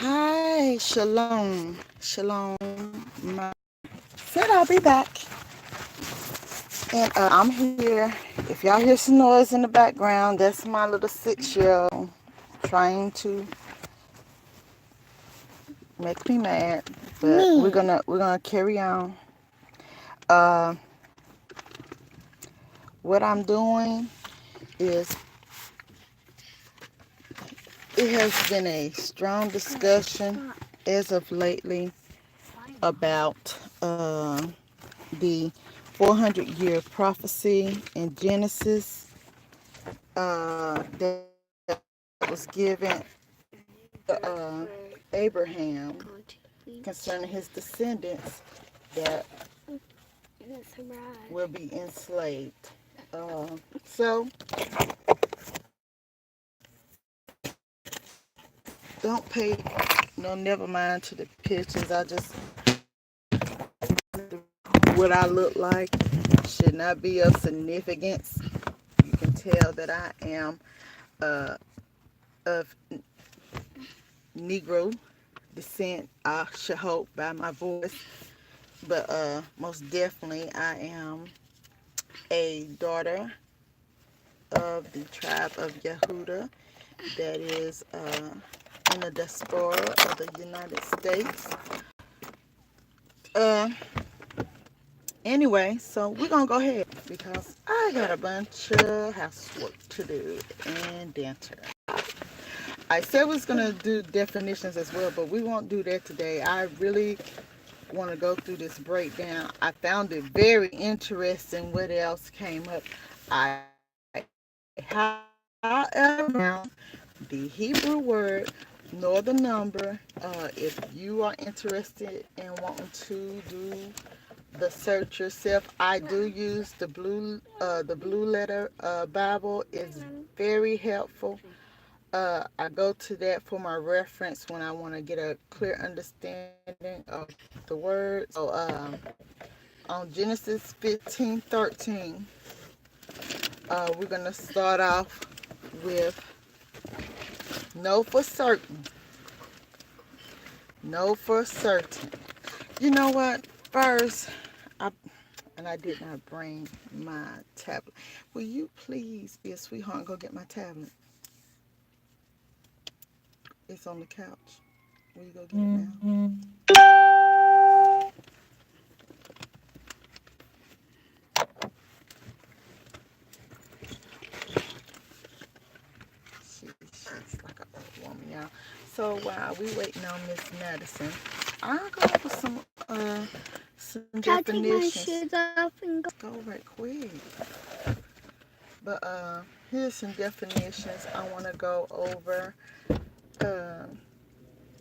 Hi, shalom, shalom. Said I'll be back, and I'm here. If y'all hear some noise in the background, that's my little 6-year-old trying to make me mad. But we're gonna carry on. Uh, what I'm doing is it has been a strong discussion as of lately about the 400-year prophecy in Genesis that was given to Abraham concerning his descendants that will be enslaved. So don't pay no never mind to the pictures. I just what I look like should not be of significance. You can tell that I am of Negro descent. I should hope by my voice, but most definitely I am a daughter of the tribe of Yehuda that is in the diaspora of the United States. Uh, anyway, so we're gonna go ahead because I got a bunch of housework to do and dinner. I said we was gonna do definitions as well, but we won't do that today. I really want to go through this breakdown. I found it very interesting what else came up. However, the Hebrew word nor the number, if you are interested in wanting to do the search yourself, I do use the blue letter Bible. It's very helpful. I go to that for my reference when I want to get a clear understanding of the word. So on Genesis 15:13, we're going to start off with know for certain. Know for certain. You know what? First, I and I did not bring my tablet. Will you please be a sweetheart and go get my tablet? It's on the couch. Will you go get it now? She's like an old woman, y'all. So while we waiting on Miss Madison, I'll go over some definitions. Go right quick. But here's some definitions I want to go over uh,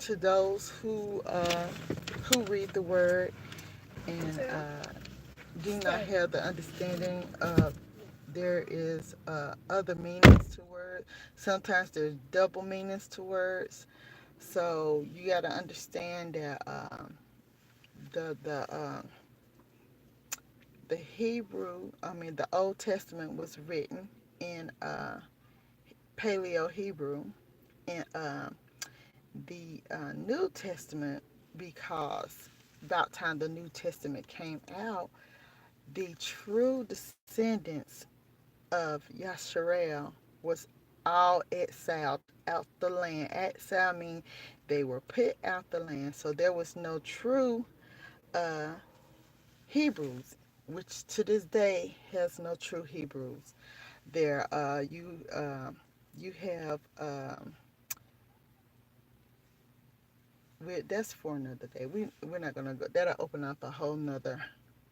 to those who read the word and do not have the understanding of there is other meanings to words. Sometimes there's double meanings to words. So you got to understand that the the uh, the Hebrew, the Old Testament was written in Paleo Hebrew, and the New Testament, because about time the New Testament came out, the true descendants of Yasharel was all exiled out the land. Exile means they were put out the land, so there was no true uh, Hebrews, which to this day has no true Hebrews. There, you have that's for another day. We're not gonna go. That'll open up a whole nother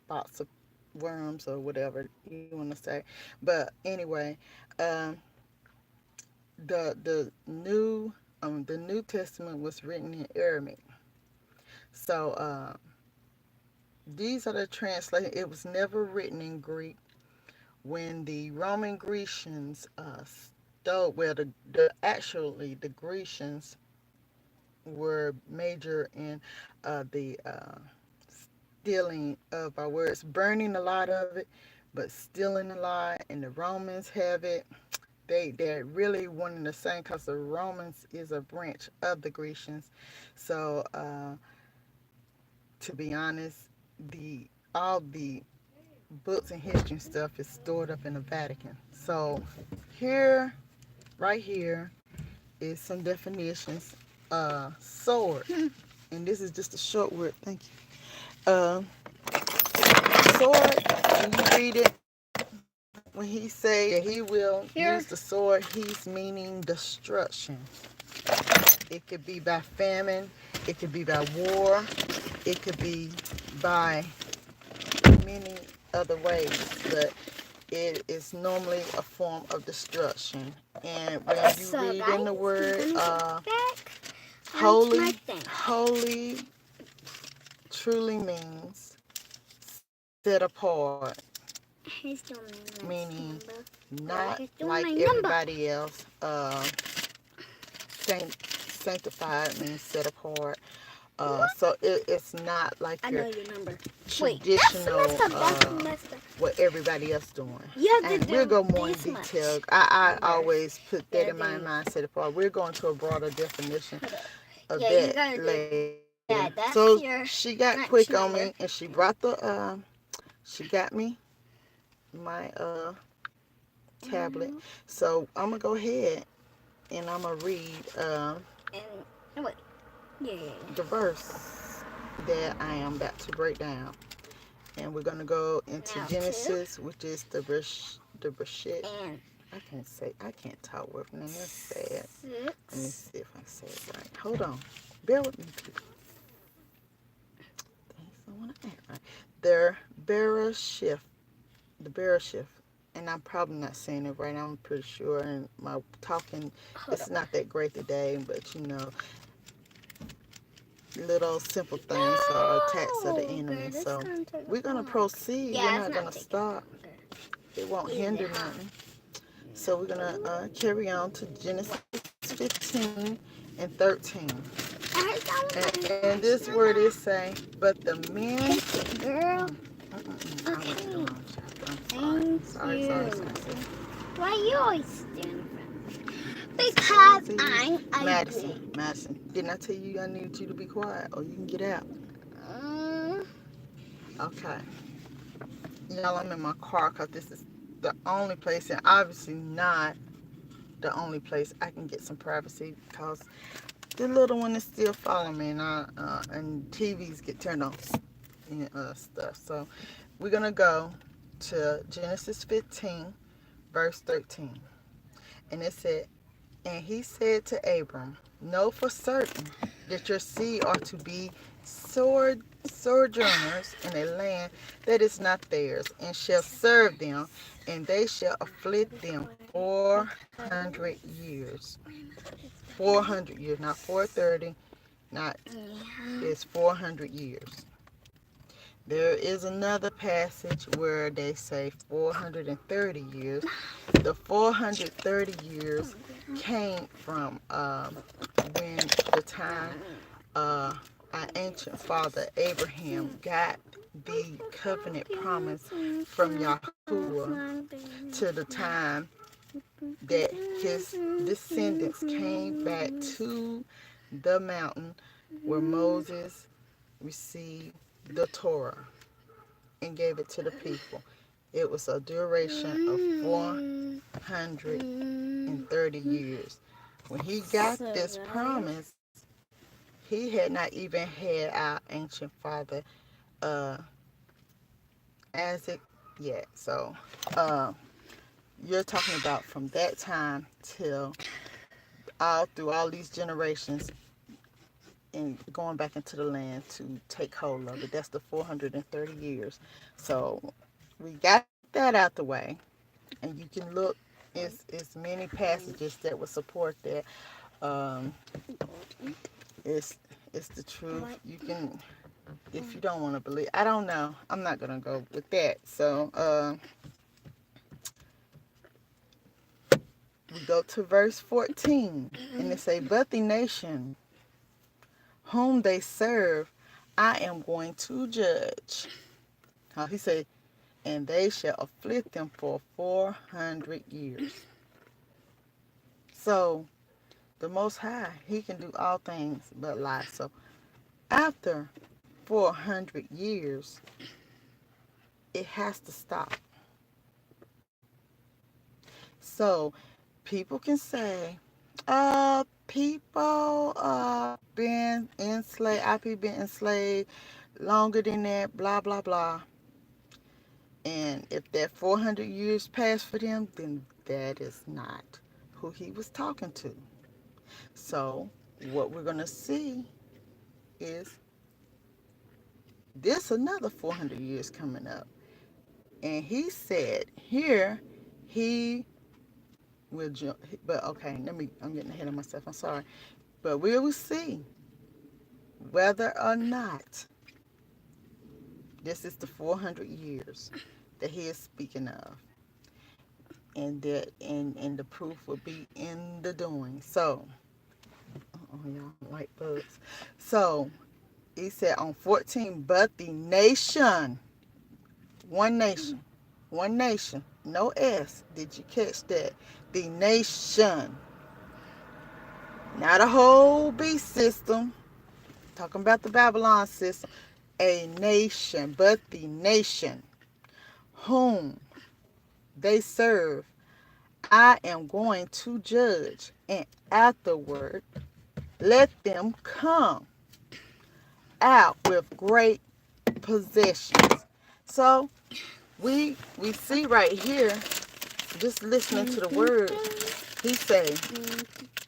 box of worms or whatever you want to say. But anyway, um, the New Testament was written in Aramaic. So these are the translations. It was never written in Greek. When the Roman Grecians stole, well, the Grecians were major in the stealing of our words, burning a lot of it, but stealing a lot. And the Romans have it. they're really one and the same because the Romans is a branch of the Grecians. So to be honest, the all the books and history and stuff is stored up in the Vatican. So here, right here, is some definitions. Sword, and this is just a short word. Thank you. Sword. When you read it, when he say that he will use the sword, he's meaning destruction. It could be by famine. It could be by war. It could be by many other ways, but it is normally a form of destruction. And when you read in the word, holy truly means set apart, meaning not like everybody else. Sanctified means set apart. So it's not like your traditional what everybody else doing. And we'll go more in detail. I always put that in my mind, set apart. We're going to a broader definition of that later. So she got quick on me, and she brought the she got me my tablet. So I'm gonna go ahead and I'm gonna read the verse that I am about to break down. And we're gonna go into Genesis, which is the Bereshit. I can't talk with them. That's sad. Let me see if I say it right. Hold on. Bear with me, people. Things don't want to act right. The Bereshit. The Bereshit. And I'm probably not saying it right. I'm pretty sure. And my talking, it's not that great today. But you know, little simple things are attacks of the enemy. So we're gonna proceed. We're not gonna stop. It won't hinder nothing. So we're gonna carry on to Genesis 15 and 13. And this word is saying, but the men. Girl. Okay. Sorry. Why you always stand because I'm Madison, didn't I tell you I needed you to be quiet or you can get out? Okay. Y'all, I'm in my car because this is the only place, and obviously not the only place I can get some privacy because the little one is still following me, and TVs get turned on and stuff. So we're gonna go to Genesis 15, verse 13, and it said, "And he said to Abram, know for certain that your seed are to be sojourners in a land that is not theirs, and shall serve them, and they shall afflict them 400 years." 400 years, not 430, not, it's 400 years. There is another passage where they say 430 years. The 430 years came from when the time our ancient father Abraham got the covenant promise from Yahuwah to the time that his descendants came back to the mountain where Moses received the Torah and gave it to the people. It was a duration of 430 years. When he got this promise, he had not even had our ancient father uh, Isaac yet. So you're talking about from that time till all through all these generations and going back into the land to take hold of it. That's the 430 years. So we got that out the way, and you can look. It's many passages that will support that. Um, it's it's the truth. You can, if you don't want to believe. I don't know. I'm not gonna go with that. So we go to verse 14, and it say, "But the nation whom they serve, I am going to judge." How he said, "And they shall afflict them for 400 years." So the Most High, he can do all things but lie. So after 400 years, it has to stop. So people can say, people been enslaved, our people been enslaved longer than that, blah, blah, blah. And if that 400 years passed for them, then that is not who he was talking to. So what we're going to see is this another 400 years coming up. And he said here, he will, but okay, I'm getting ahead of myself, I'm sorry. But we will see whether or not this is the 400 years that he is speaking of. And the proof will be in the doing. So, oh, y'all like bugs. So, he said on 14, but the nation, one nation, one nation, no S. Did you catch that? The nation, not a whole beast system, talking about the Babylon system, a nation, but the nation whom they serve, I am going to judge, and afterward let them come out with great possessions. So we see right here, just listening to the word, he say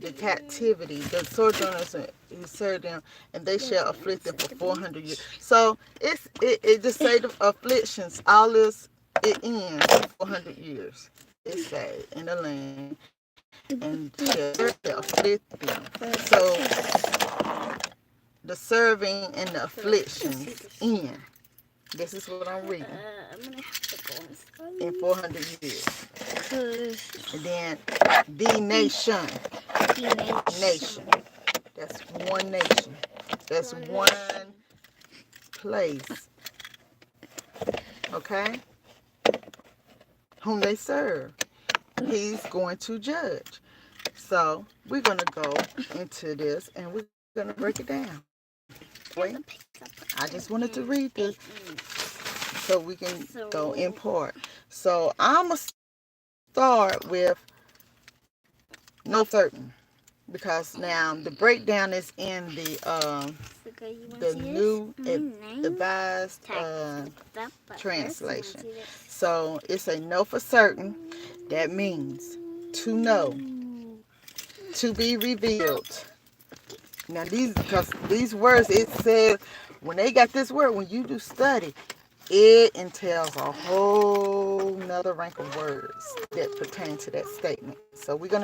the captivity, the sojourners who serve them, and they shall afflict them for 400 years. So it just say the afflictions, all this, it ends in 400 years. It say in the land, and shall afflict them. So the serving and the afflictions end. This is what I'm reading. I'm gonna have to go and study. In 400 years. And then the nation. Nation. That's one nation. That's one place. Okay? Whom they serve. He's going to judge. So we're going to go into this and we're going to break it down. Wait. I just wanted to read this so we can go in part. So I'm going to start with no certain, because now the breakdown is in the new advised translation. So it's a no for certain. That means to know, to be revealed. Now because these words, it says, when they got this word, when you do study, it entails a whole nother rank of words that pertain to that statement. So we go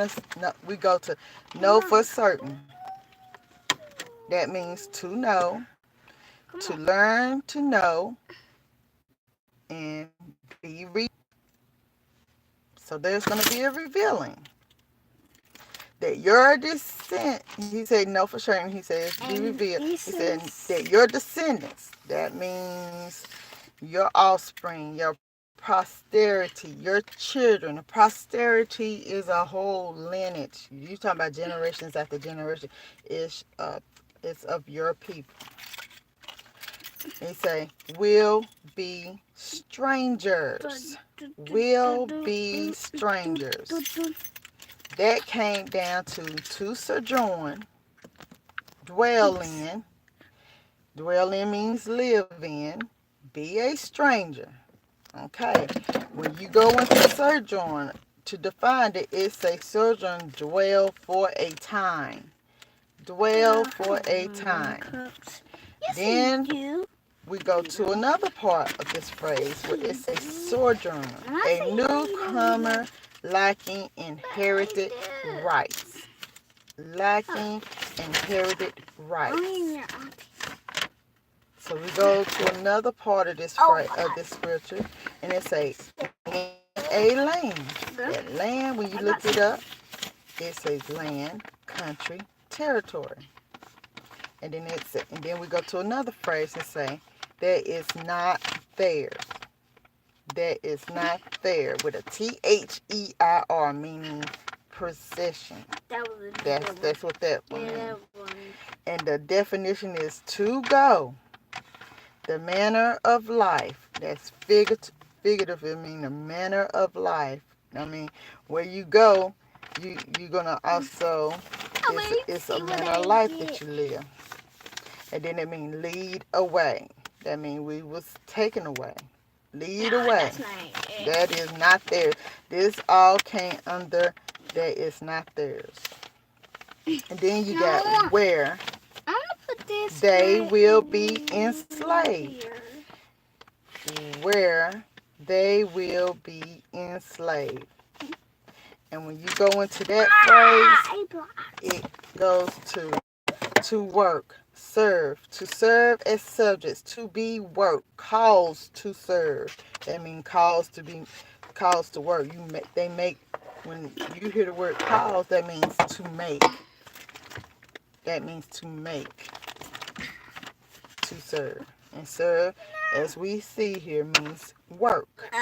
to know for certain. That means to know, to learn to know, and be so there's going to be a revealing that your descent, he said no for sure, and he says be revealed. He said that your descendants, that means your offspring, your posterity, your children. Posterity is a whole lineage. You talking about generations after generation. It's of your people. He say will be strangers. Will be strangers. That came down to sojourn, dwell in. Dwell in means live in. Be a stranger. Okay. When you go into sojourn, to define it, it says sojourn, dwell for a time. Dwell for a time. Then we go to another part of this phrase where it says sojourner, a newcomer lacking inherited rights. Lacking inherited rights. So we go to another part of this scripture, and it says a land. That land, when you look it up, it says land, country, territory. And then we go to another phrase and say that is not fair. That is not fair with a THEIR, meaning possession. That was a That's good one. that's what that one Yeah, means. that one. And the definition is to go. The manner of life. That's figurative. It means the manner of life. I mean, where you go, you're gonna also Oh, wait, it's a see what manner I of life get. that you live. And then it means lead away. That means we was taken away. Lead Nah, away. that's not it. That is not theirs. This all came under that is not theirs. And then you got No, where I'm gonna put this they right will be here. enslaved. Where they will be enslaved. And when you go into that phrase, I blocked. it goes to work, serve, to serve as subjects, to be work, cause to serve. That means cause to work. They make when you hear the word cause, that means to make. That means to make, to serve. And serve, as we see here, means work.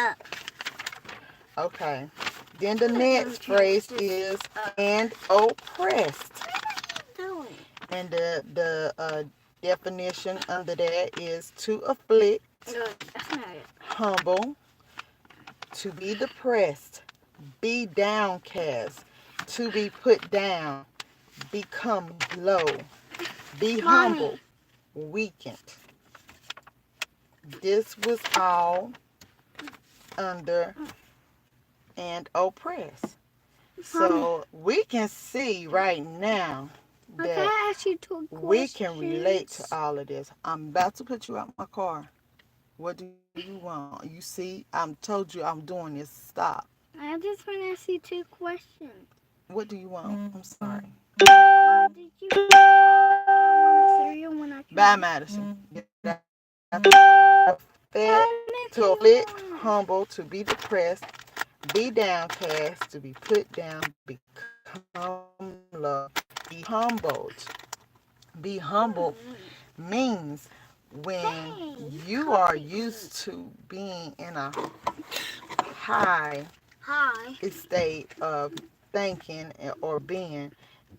Okay. Then the next phrase is and oppressed. What are you doing? And the definition under that is to afflict, No, that's not it. humble, to be depressed, be downcast, to be put down, become low, be humble, Mommy. weakened. This was all under and oppressed. Mommy. So we can see right now Can that I ask you two we questions? can relate to all of this. I'm about to put you out my car. What do you want? You see, I'm told you I'm doing this. Stop. I just want to ask you two questions. What do you want? I'm sorry. Mom, did you want a cereal when I Bye, came? Madison. Get out How to many do afflict, you want? humble, to be depressed, be downcast, to be put down, become low, be humbled. Be humble means when Hey, you are used to being in a high hi. state of thinking or being,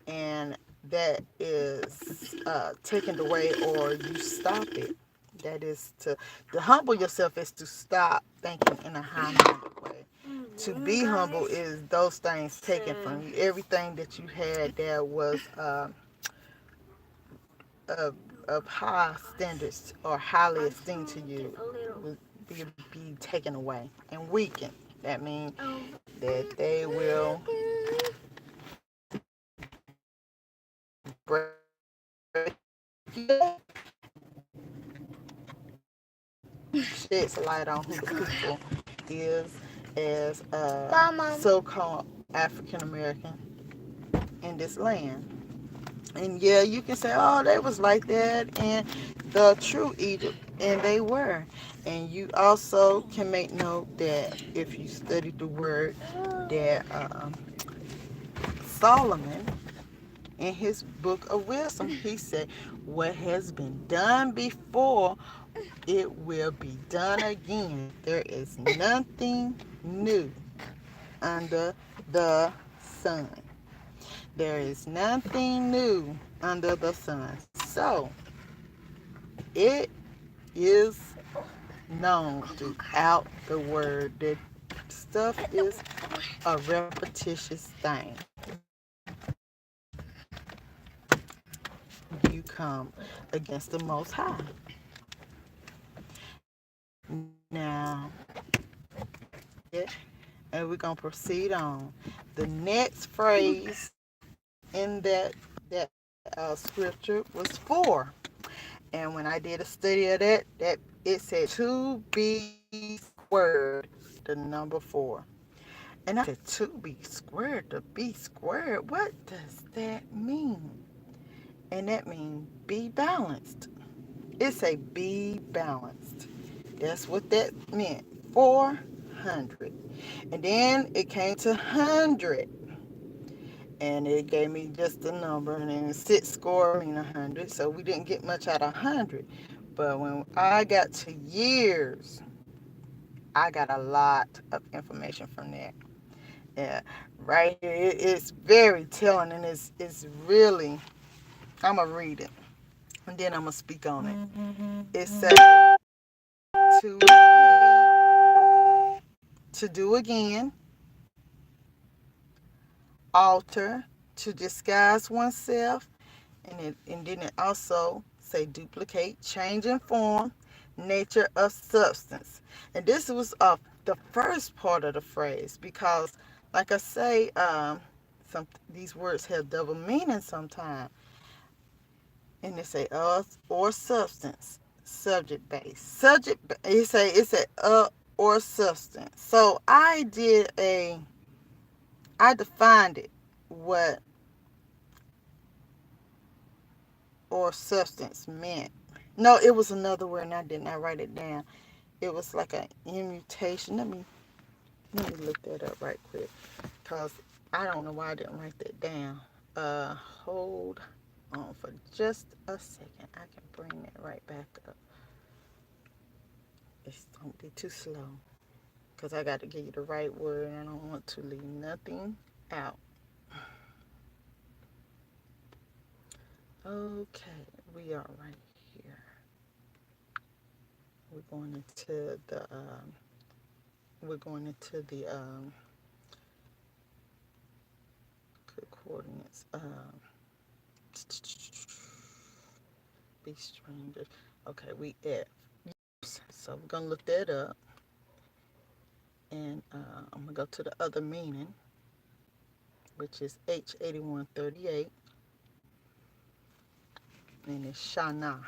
and that is taken away or you stop it. That is to humble yourself is to stop thinking in a high-minded way. To be humble is those things taken from you. Everything that you had that was of, of high standards or highly esteemed to you will be taken away and weakened. That means that they will break you, sheds a light on who the people is as Bye, Mom. so-called African American in this land. And yeah, you can say, oh, they was like that in the true Egypt, and they were. And you also can make note that if you study the word that Solomon in his book of wisdom, he said, what has been done before, it will be done again. There is nothing new under the sun. There is nothing new under the sun. So it is known throughout the word that stuff is a repetitious thing. You come against the Most High. Now, and we're gonna proceed on. The next phrase in that scripture was for, and when I did a study of that it said to be squared, the number 4. And I said, to be squared, to be squared, what does that mean? And that means be balanced. It say be balanced. That's what that meant. 400. And then it came to 100. And it gave me just a number. And then 6 score mean 100. So we didn't get much out of 100. But when I got to years, I got a lot of information from that. Yeah, right here. It's very telling, and it's really. I'm gonna read it, and then I'm gonna speak on it. It says to to do again, alter, to disguise oneself, and then it also say duplicate, change in form, nature of substance. And this was the first part of the phrase because, like I say, some these words have double meaning sometimes. And they say or substance, subject base, it say or substance. So I defined it what or substance meant. No, it was another word, and I did not write it down. It was like an immutation. Let me look that up right quick, cause I don't know why I didn't write that down. Hold on for just a second. I can bring that right back up. It's don't be too slow, cause I got to give you the right word, and I don't want to leave nothing out. Okay, we are right here. We're going into the we're going into the coordinates. Be strangers. Okay, we at. So we're gonna look that up, and I'm gonna go to the other meaning, which is H8138, and it's Shana.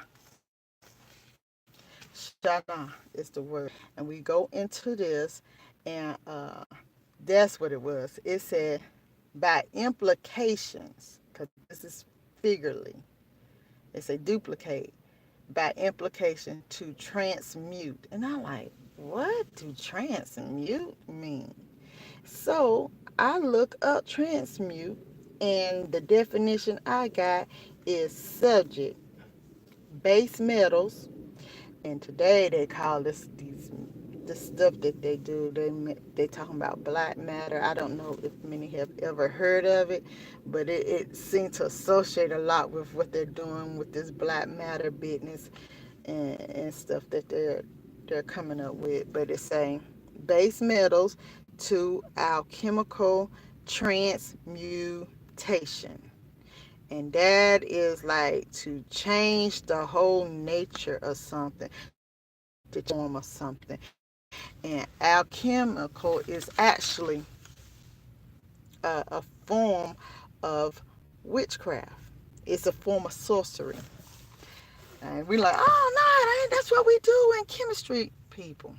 Shana is the word, and we go into this, and that's what it was. It said by implications, because this is figuratively. They say duplicate by implication to transmute. And I'm like, what do transmute mean? So I look up transmute, and the definition I got is subject, base metals, and today they call the stuff that they do. They talking about black matter. I don't know if many have ever heard of it, but it seems to associate a lot with what they're doing with this black matter business and stuff that they're coming up with. But it's saying base metals to alchemical transmutation. And that is like to change the whole nature of something, to change the form of something. And alchemical is actually a form of witchcraft. It's a form of sorcery. And we're like, oh no, that's what we do in chemistry, people.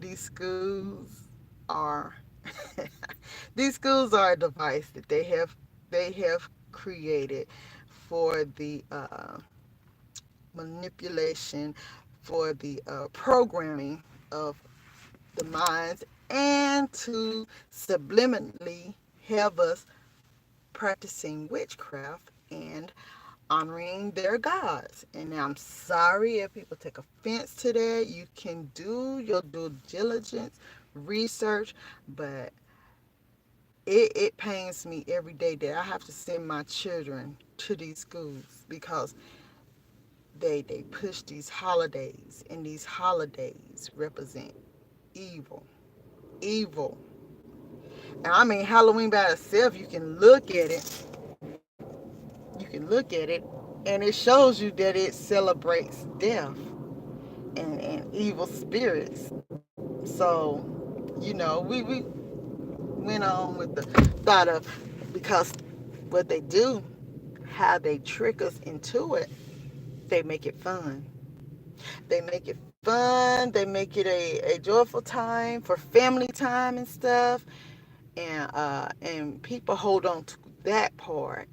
These schools are these schools are a device that they have created for the manipulation, for the programming of the minds, and to subliminally have us practicing witchcraft and honoring their gods. And I'm sorry if people take offense to that. You can do your due diligence, research, but it pains me every day that I have to send my children to these schools because they push these holidays, and these holidays represent evil. Evil. And I mean, Halloween by itself, you can look at it and it shows you that it celebrates death and evil spirits. So, we went on with the thought of, because what they do, how they trick us into it, they make it fun. They make it fun. They make it a joyful time for family time and stuff. And people hold on to that part,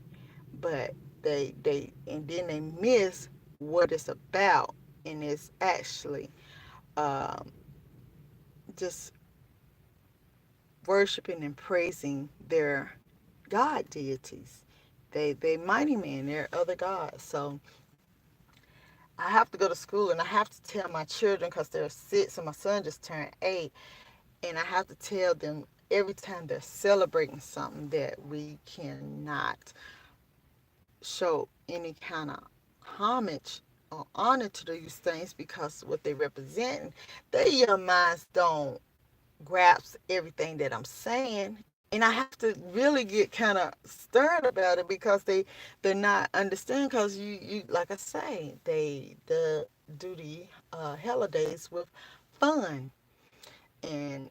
but and then they miss what it's about, and it's actually um, just worshiping and praising their god deities. They mighty men. They're other gods. So I have to go to school, and I have to tell my children, because they're 6 and my son just turned 8. And I have to tell them every time they're celebrating something that we cannot show any kind of homage or honor to these things because what they represent, their young minds don't grasp everything that I'm saying. And I have to really get kind of stern about it because they're not understanding because you like I say the do the holidays with fun, and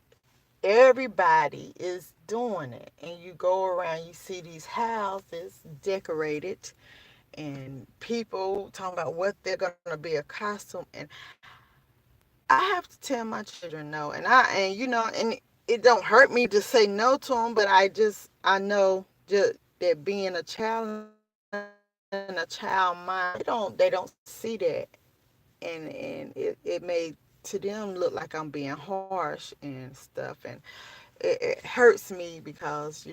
everybody is doing it, and you go around, you see these houses decorated and people talking about what they're going to be a costume. And I have to tell my children no, and and it don't hurt me to say no to them, but I know just that being a child and a child mind, they don't see that, and it made to them look like I'm being harsh and stuff, and it hurts me because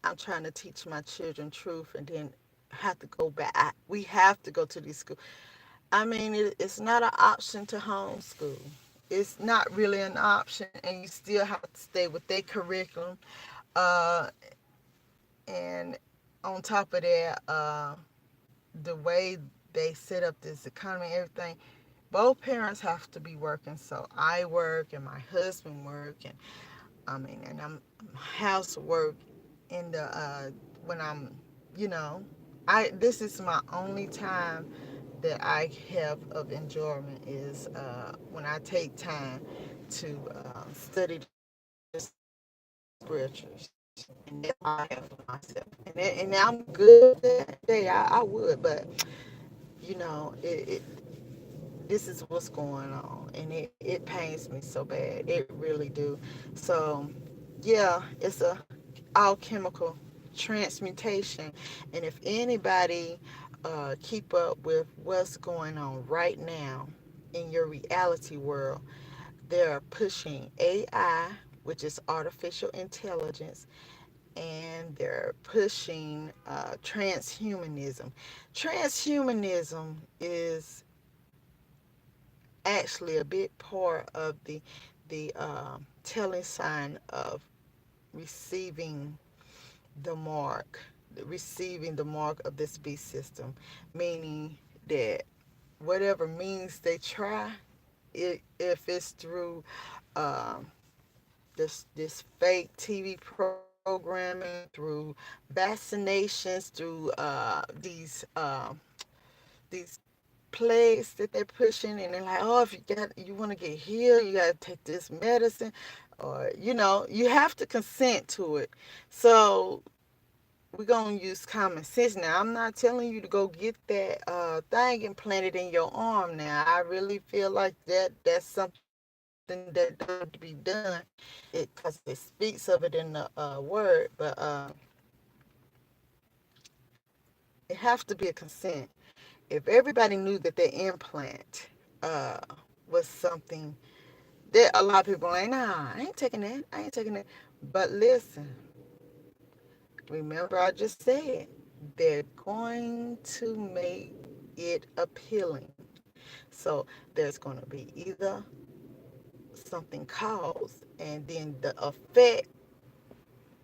I'm trying to teach my children truth, and then have to go back. We have to go to these schools. I mean, it's not an option to homeschool. It's not really an option, and you still have to stay with their curriculum. Uh, and on top of that, the way they set up this economy and everything, both parents have to be working. So I work and my husband work, and and I'm housework in the when I'm, you know, I this is my only time that I have of enjoyment is when I take time to study the scriptures, and that's all I have for myself. And I'm good with that day. I would, but it this is what's going on, and it pains me so bad. It really do. So yeah, it's a alchemical transmutation, and if anybody keep up with what's going on right now in your reality world, they're pushing AI, which is artificial intelligence, and they're pushing transhumanism. Transhumanism is actually a big part of the telling sign of receiving the mark, receiving the mark of this beast system, meaning that whatever means they try, if it's through um, this fake TV programming, through vaccinations, through these plagues that they're pushing, and they're like, oh, if you want to get healed, you got to take this medicine, or you have to consent to it. So we're gonna use common sense now. I'm not telling you to go get that thing implanted in your arm. Now I really feel like that's something that don't need to be done, because it speaks of it in the word, but it has to be a consent. If everybody knew that their implant uh, was something that a lot of people are like, nah, I ain't taking that. I ain't taking that. But listen, remember I just said they're going to make it appealing. So there's going to be either something caused, and then the effect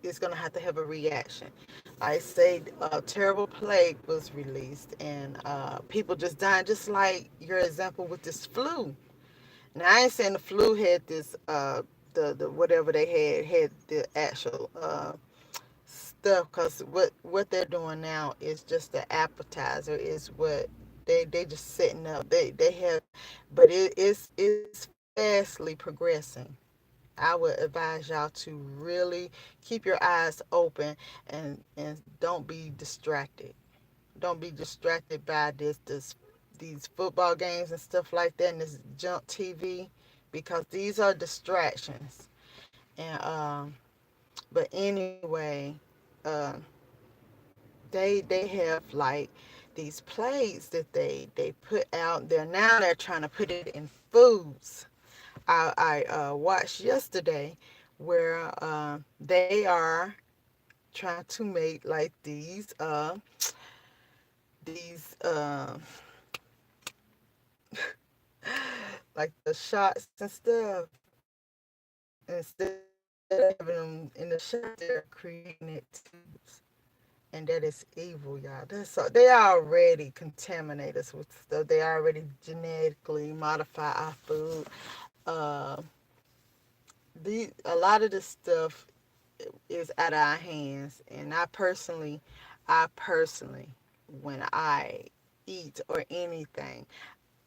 is going to have a reaction. I say a terrible plague was released, and people just dying, just like your example with this flu. Now I ain't saying the flu had this the whatever they had the actual stuff, because what they're doing now is just the appetizer, is what they just setting up. They have, but it's fastly progressing. I would advise y'all to really keep your eyes open, and don't be distracted. Don't be distracted by this these football games and stuff like that, and this junk TV, because these are distractions. And but anyway, uh, they have like these plays that they put out there. Now they're trying to put it in foods. I watched yesterday where they are trying to make like these like the shots and stuff. Instead of having them in the shop, they're creating it tubes. And that is evil, y'all. They already contaminate us with stuff. They already genetically modify our food. Uh, a lot of this stuff is out of our hands. And I personally, when I eat or anything,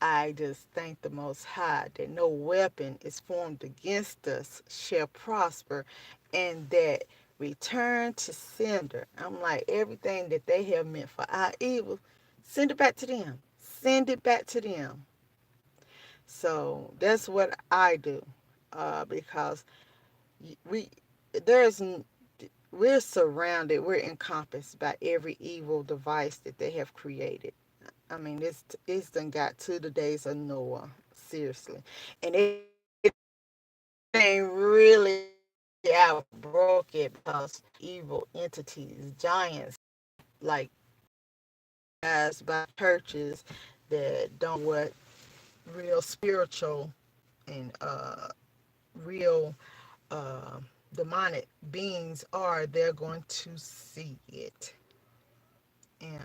I just thank the Most High that no weapon is formed against us shall prosper, and that return to sender. I'm like, everything that they have meant for our evil, send it back to them. Send it back to them. So that's what I do, because we there's we're surrounded, we're encompassed by every evil device that they have created. I mean, it's done got to the days of Noah, seriously, and it ain't really outbroke it because evil entities, giants, like guys by churches that don't know what real spiritual and real uh, demonic beings are. They're going to see it, and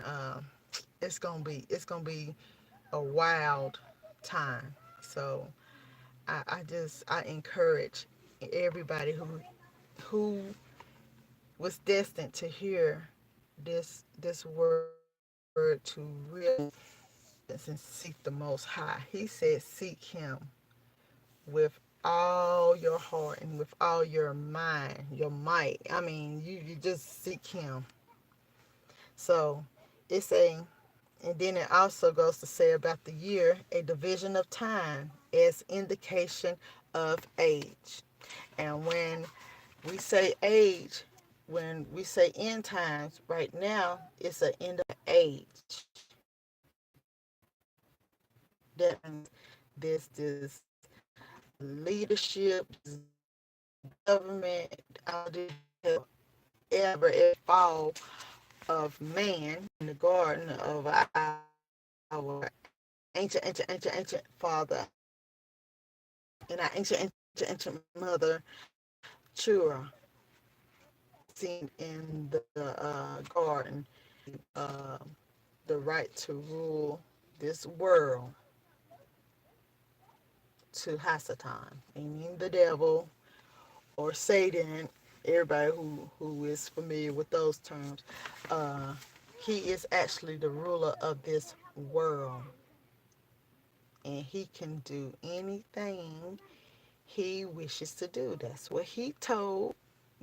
it's gonna be a wild time. So I encourage everybody who was destined to hear this word to really and seek the Most High. He said, seek Him with all your heart and with all your mind, your might. I mean, you just seek Him. So it's a and then it also goes to say about the year, a division of time as indication of age. And when we say age, when we say end times, right now, it's an end of age. That means this leadership, this government, all this ever fall of man in the garden of our ancient father and our ancient mother, Chura, seen in the garden, uh, the right to rule this world to Hasatan, meaning the devil or Satan. Everybody who is familiar with those terms, uh, he is actually the ruler of this world, and he can do anything he wishes to do. That's what he told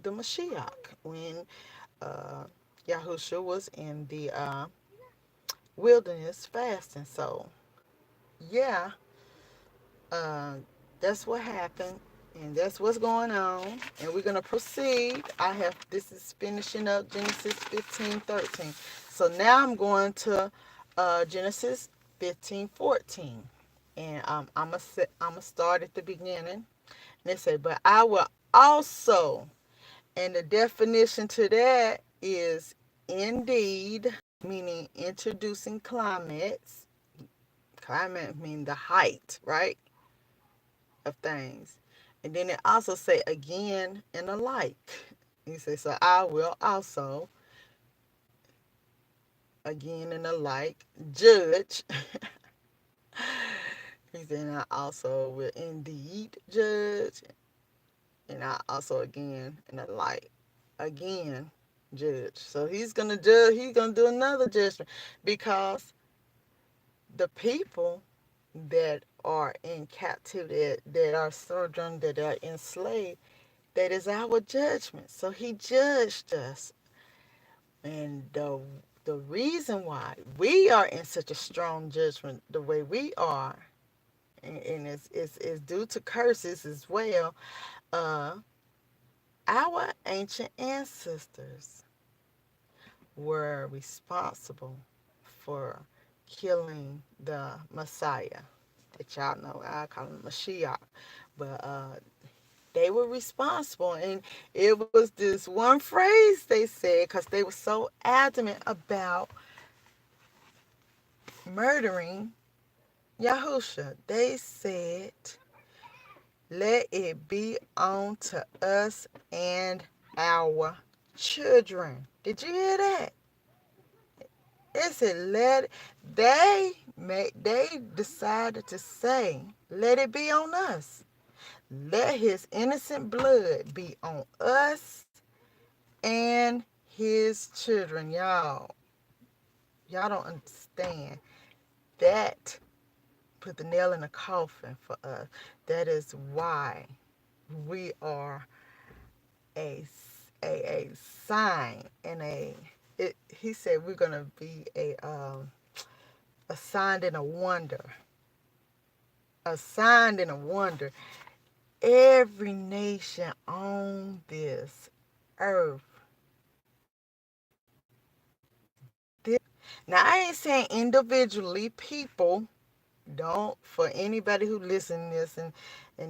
the Mashiach when uh, Yahusha was in the wilderness fasting. So, yeah, uh, that's what happened, and that's what's going on. And we're going to proceed. This is finishing up Genesis 15:13. So now I'm going to Genesis 15:14. And I'm gonna start at the beginning. And they say, but I will also, and the definition to that is indeed, meaning introducing climates. Climate mean the height, right, of things. And then it also say again and alike. He says, so I will also again and alike judge. He said, I also will indeed judge, and I also again and alike again judge. So he's gonna judge. He's gonna do another judgment because the people that are in captivity, that are sojourning, that are enslaved, that is our judgment. So he judged us, and the reason why we are in such a strong judgment the way we are, and it's due to curses as well. Uh, our ancient ancestors were responsible for killing the Messiah, that y'all know. I call him Mashiach, but they were responsible, and it was this one phrase they said because they were so adamant about murdering Yahusha. They said, Let it be unto us and our children. Did you hear that? It said they decided to say, let it be on us. Let his innocent blood be on us and his children. Y'all don't understand. That put the nail in the coffin for us. That is why we are a a sign and he said we're gonna be a sign and a wonder, a sign and a wonder. Every nation on this earth, this, now I ain't saying individually people. Don't, for anybody who listen to this and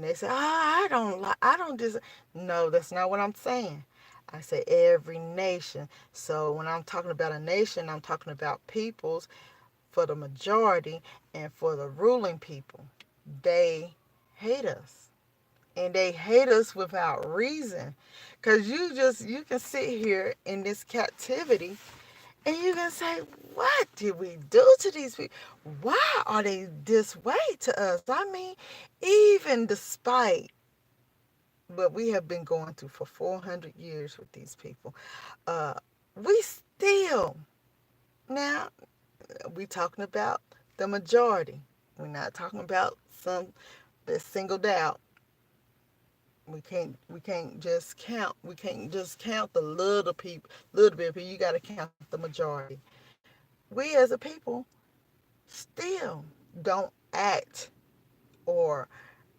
they say, I don't dis. No, that's not what I'm saying. I say every nation. So when I'm talking about a nation, I'm talking about peoples, for the majority and for the ruling people. They hate us. And they hate us without reason. Because you can sit here in this captivity and you can say, what did we do to these people? Why are they this way to us? I mean, even despite what we have been going through for 400 years with these people, uh, we still, now, we talking about the majority. We're not talking about some that's singled out. We can't just count. We can't just count the little bit of people. You got to count the majority. We as a people still don't act or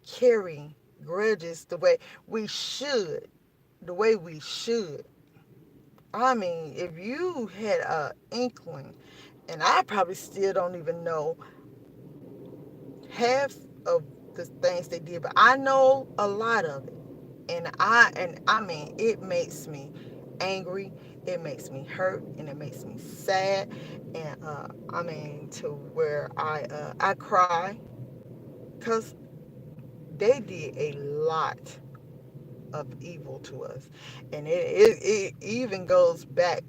carry grudges the way we should. The way we should. I mean, if you had a inkling, and I probably still don't even know half of the things they did, but I know a lot of it. And I mean, it makes me angry, it makes me hurt, and it makes me sad, and I mean, to where I cry, because they did a lot of evil to us, and it even goes back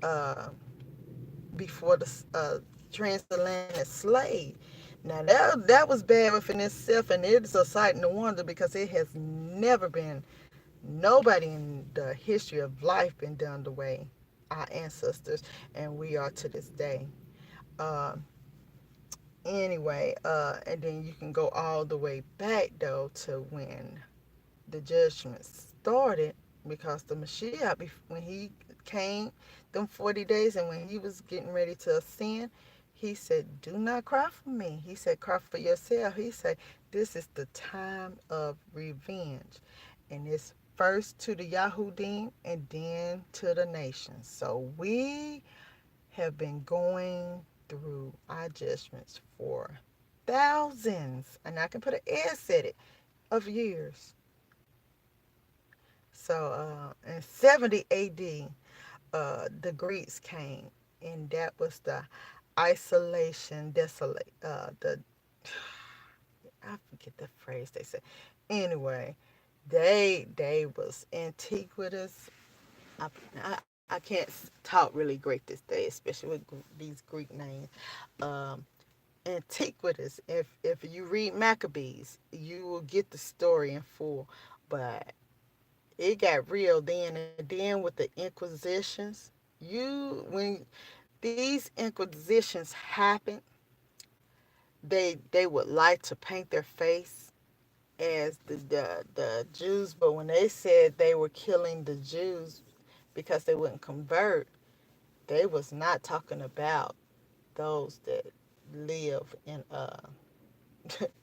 uh, before the transatlantic slave. Now that was bad within itself, and it's a sight and a wonder because it has never been nobody in the history of life been done the way our ancestors and we are to this day. Um, anyway, and then you can go all the way back though to when the judgment started, because the Mashiach, when he came them 40 days and when he was getting ready to ascend, he said, do not cry for me. He said, cry for yourself. He said, this is the time of revenge. And it's first to the Yahudim and then to the nations. So we have been going through our judgments for thousands, and I can put an S at it, of years. So in 70 AD, the Greeks came, and that was the isolation, desolate. The I forget the phrase they said. Anyway, they was antiquitous. I can't talk really great this day, especially with these Greek names. Um, Antiquitous. If you read Maccabees, you will get the story in full. But it got real then, and then with the inquisitions, when these inquisitions happened, they would like to paint their face as the Jews, but when they said they were killing the Jews because they wouldn't convert, they was not talking about those that live in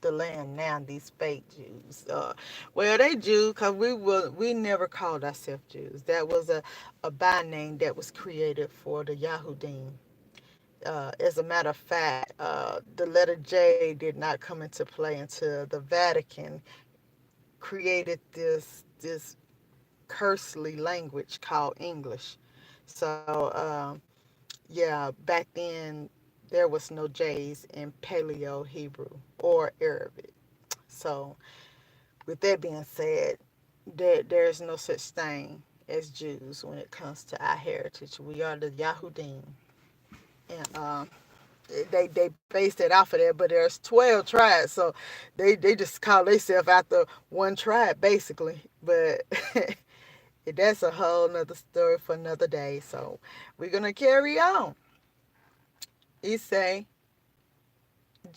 the land now, these fake Jews. Well, they Jews because we never called ourselves Jews. That was a by name that was created for the Yahudim. As a matter of fact, the letter J did not come into play until the Vatican created this cursely language called English. So yeah, back then there was no J's in Paleo Hebrew or Arabic. So, with that being said, there's no such thing as Jews when it comes to our heritage. We are the Yahudim, and they based it off of that. But there's 12 tribes, so they just call themselves after one tribe basically. But that's a whole nother story for another day. So we're gonna carry on. He say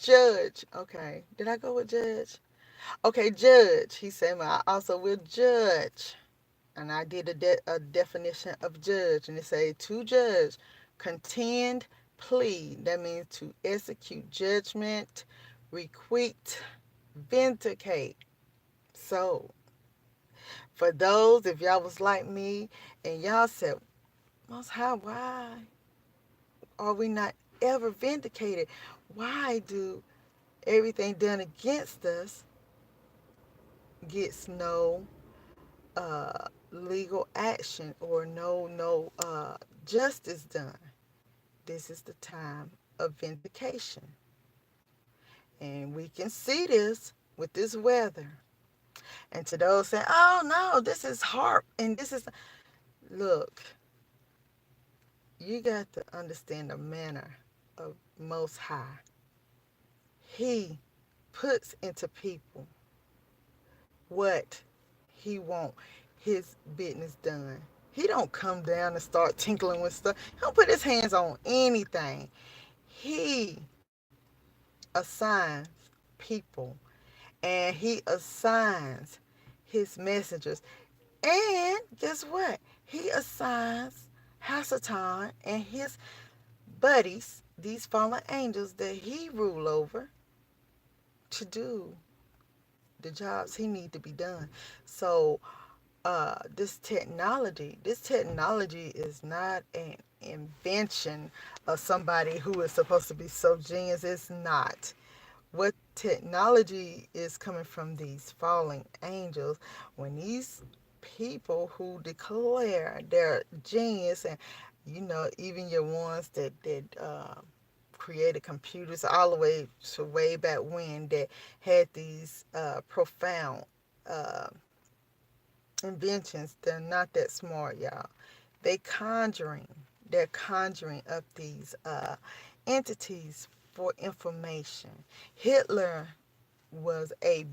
judge. Okay, did I go with judge? Okay, judge. He said, "I also will judge." And I did a definition of judge, and it say to judge, contend, plead. That means to execute judgment, requite, vindicate. So, for those, if y'all was like me and y'all said, Most High, why are we not ever vindicated? Why do everything done against us gets no legal action or no justice done? This is the time of vindication. And we can see this with this weather. And to those saying, oh no, this is hard and this is, look, you got to understand the manner of Most High. He puts into people what he want his business done. He don't come down and start tinkling with stuff. He don't put his hands on anything. He assigns people and he assigns his messengers. And guess what? He assigns Hasatan and his buddies, these fallen angels that he rule over, to do the jobs he need to be done. So this technology is not an invention of somebody who is supposed to be so genius. It's not. What technology is coming from these falling angels when these people who declare their genius, and even your ones that created computers all the way to way back when, that had these profound uh, inventions. They're not that smart, y'all. they conjuring they're conjuring up these entities for information. Hitler was a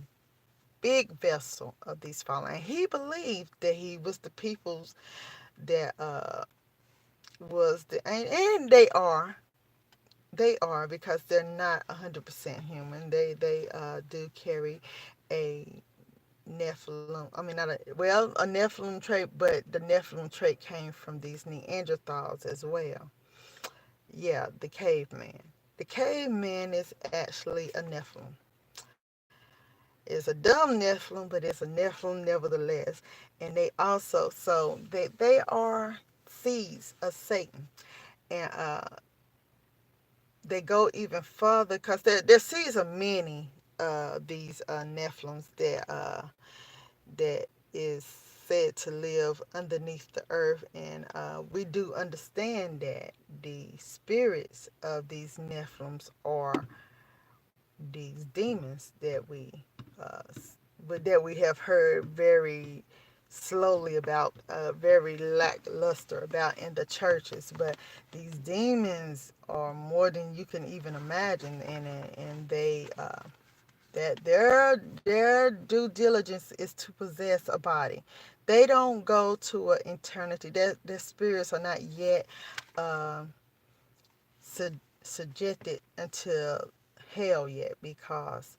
big vessel of these fallen. And he believed that he was the people's, that was the, and they are because they're not 100% human. They do carry a Nephilim. I mean, not a Nephilim trait, but the Nephilim trait came from these Neanderthals as well. Yeah, the caveman. The caveman is actually a Nephilim. It's a dumb Nephilim, but it's a Nephilim nevertheless. And they also, so they are seeds of Satan. And they go even further because their seeds are many, these Nephilims that is said to live underneath the earth. And we do understand that the spirits of these Nephilims are these demons uh, that we have heard very slowly about, very lackluster about in the churches. But these demons are more than you can even imagine, and they that their due diligence is to possess a body. They don't go to an eternity. Their spirits are not yet uh, subjected until hell yet, because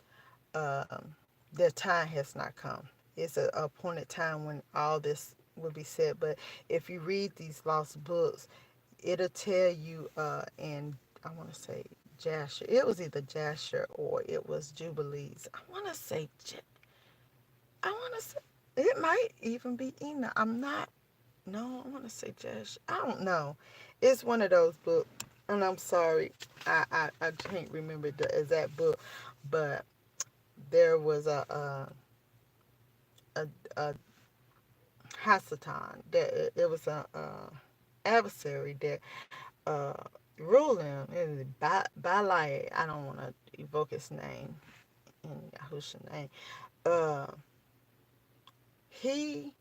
their time has not come. It's a appointed time when all this will be said. But if you read these lost books, it'll tell you in, I want to say, Jasher. It was either Jasher or it was Jubilees. I want to say it might even be Enoch. I'm not. No, I want to say Jasher. I don't know. It's one of those books, and I'm sorry, I can't remember the exact book, but there was a Hasatan, that it was a adversary that ruled him. It was Balai. I don't want to evoke his name. in Yahushua's name. Uh, he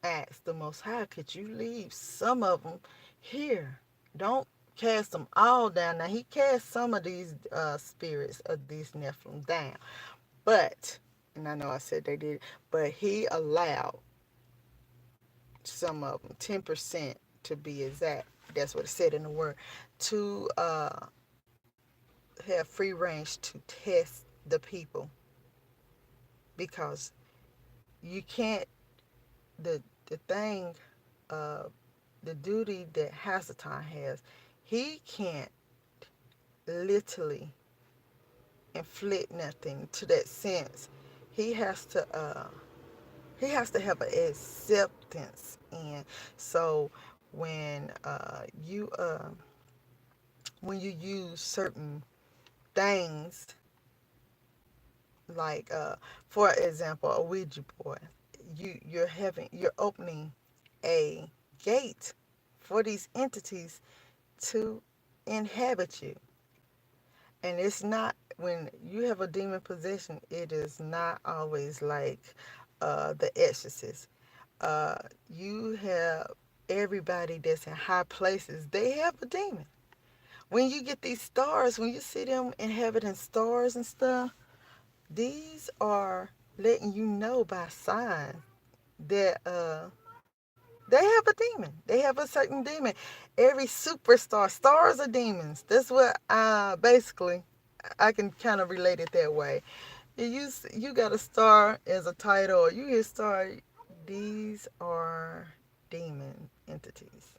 asked the Most High, could you leave some of them here? Don't cast them all down. Now, he cast some of these spirits of these Nephilim down. But, and I know I said they did, but he allowed some of them, 10% to be exact. That's what it said in the word, to have free range to test the people, because you can't, the thing, uh, the duty that Hasatan has, he can't literally inflict nothing to that sense. He has to have an acceptance in. So when when you use certain things, like for example, a Ouija board, you're opening a gate for these entities to inhabit you. And it's not, when you have a demon possession, it is not always like the exorcist. You have everybody that's in high places, they have a demon. When you get these stars, when you see them inhabiting stars and stuff, these are letting you know by signs that they have a demon. They have a certain demon. Every superstar, stars are demons. That's what basically I can kind of relate it that way. You got a star as a title, or you get a star. These are demon entities,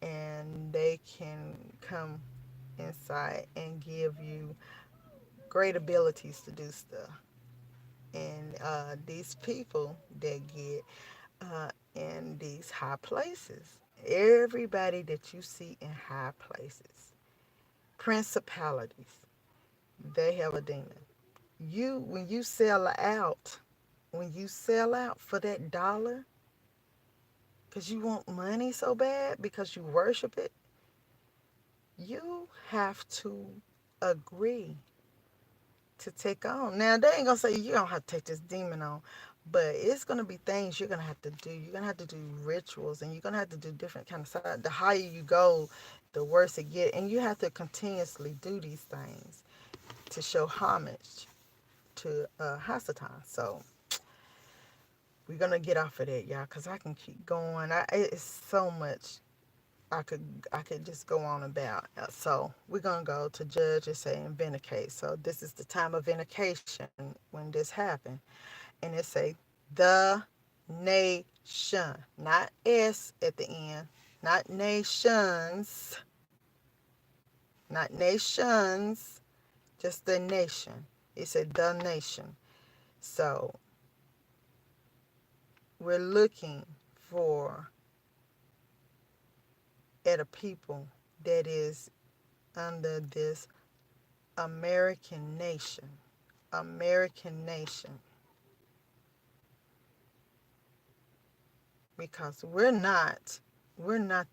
and they can come inside and give you great abilities to do stuff. And these people that get in these high places, everybody that you see in high places, principalities, they have a demon. When you sell out, when you sell out for that dollar, because you want money so bad, because you worship it, you have to agree to take on. Now, they ain't gonna say you don't have to take this demon on, but it's gonna be things you're gonna have to do. You're gonna have to do rituals, and you're gonna have to do different kind of stuff. The higher you go, the worse it get, and you have to continuously do these things to show homage to Hasatan. So we're gonna get off of that, y'all, because I can keep going. It's so much I could just go on about. So we're gonna go to judge and say and vindicate. So this is the time of vindication when this happened, and it say the nation, not S at the end, not nations, not nations, just the nation. It said the nation. So we're looking for at a people that is under this American nation. American nation. Because we're not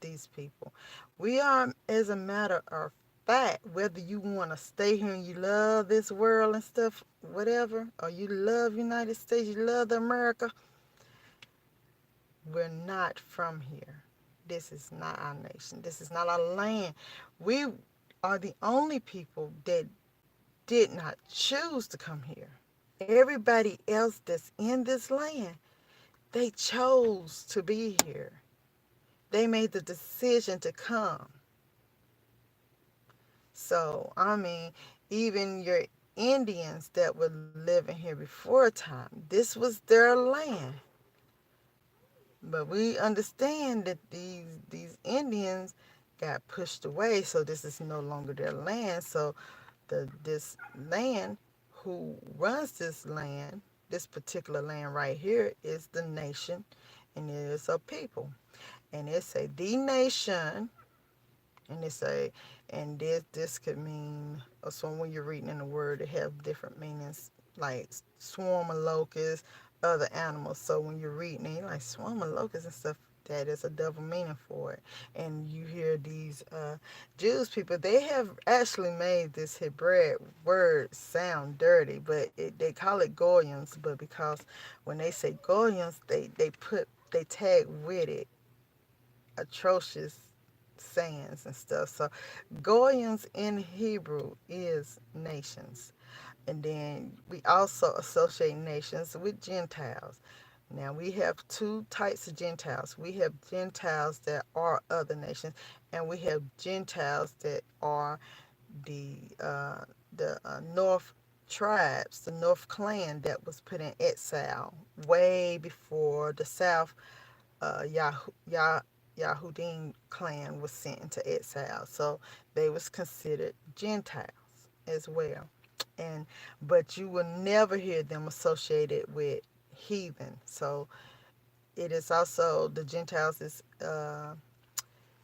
these people. We are, as a matter of fact, whether you want to stay here and you love this world and stuff, whatever, or you love United States, you love the America, we're not from here. This is not our nation. This is not our land. We are the only people that did not choose to come here. Everybody else that's in this land, they chose to be here. They made the decision to come. So, I mean, even your Indians that were living here before time, this was their land. But we understand that these Indians got pushed away, so this is no longer their land. So this land, who runs this land, this particular land right here, is the nation, and it is a people. And it's a the nation, and it's a, and this could mean, so when you're reading in the word, it have different meanings, like swarm of locusts, other animals. So when you're reading it, you're like, swarm of locusts and stuff, That is a double meaning for it. And you hear these Jews people, they have actually made this Hebraic word sound dirty, but they call it goyams. But because when they say goyams, they tag with it atrocious sayings and stuff. So goyams in Hebrew is nations. And then we also associate nations with Gentiles. Now we have two types of Gentiles. We have Gentiles that are other nations, and we have Gentiles that are the North tribes, the North clan that was put in exile way before the South Yahudim clan was sent into exile. So they was considered Gentiles as well. And but you will never hear them associated with heathen. So it is also the Gentiles is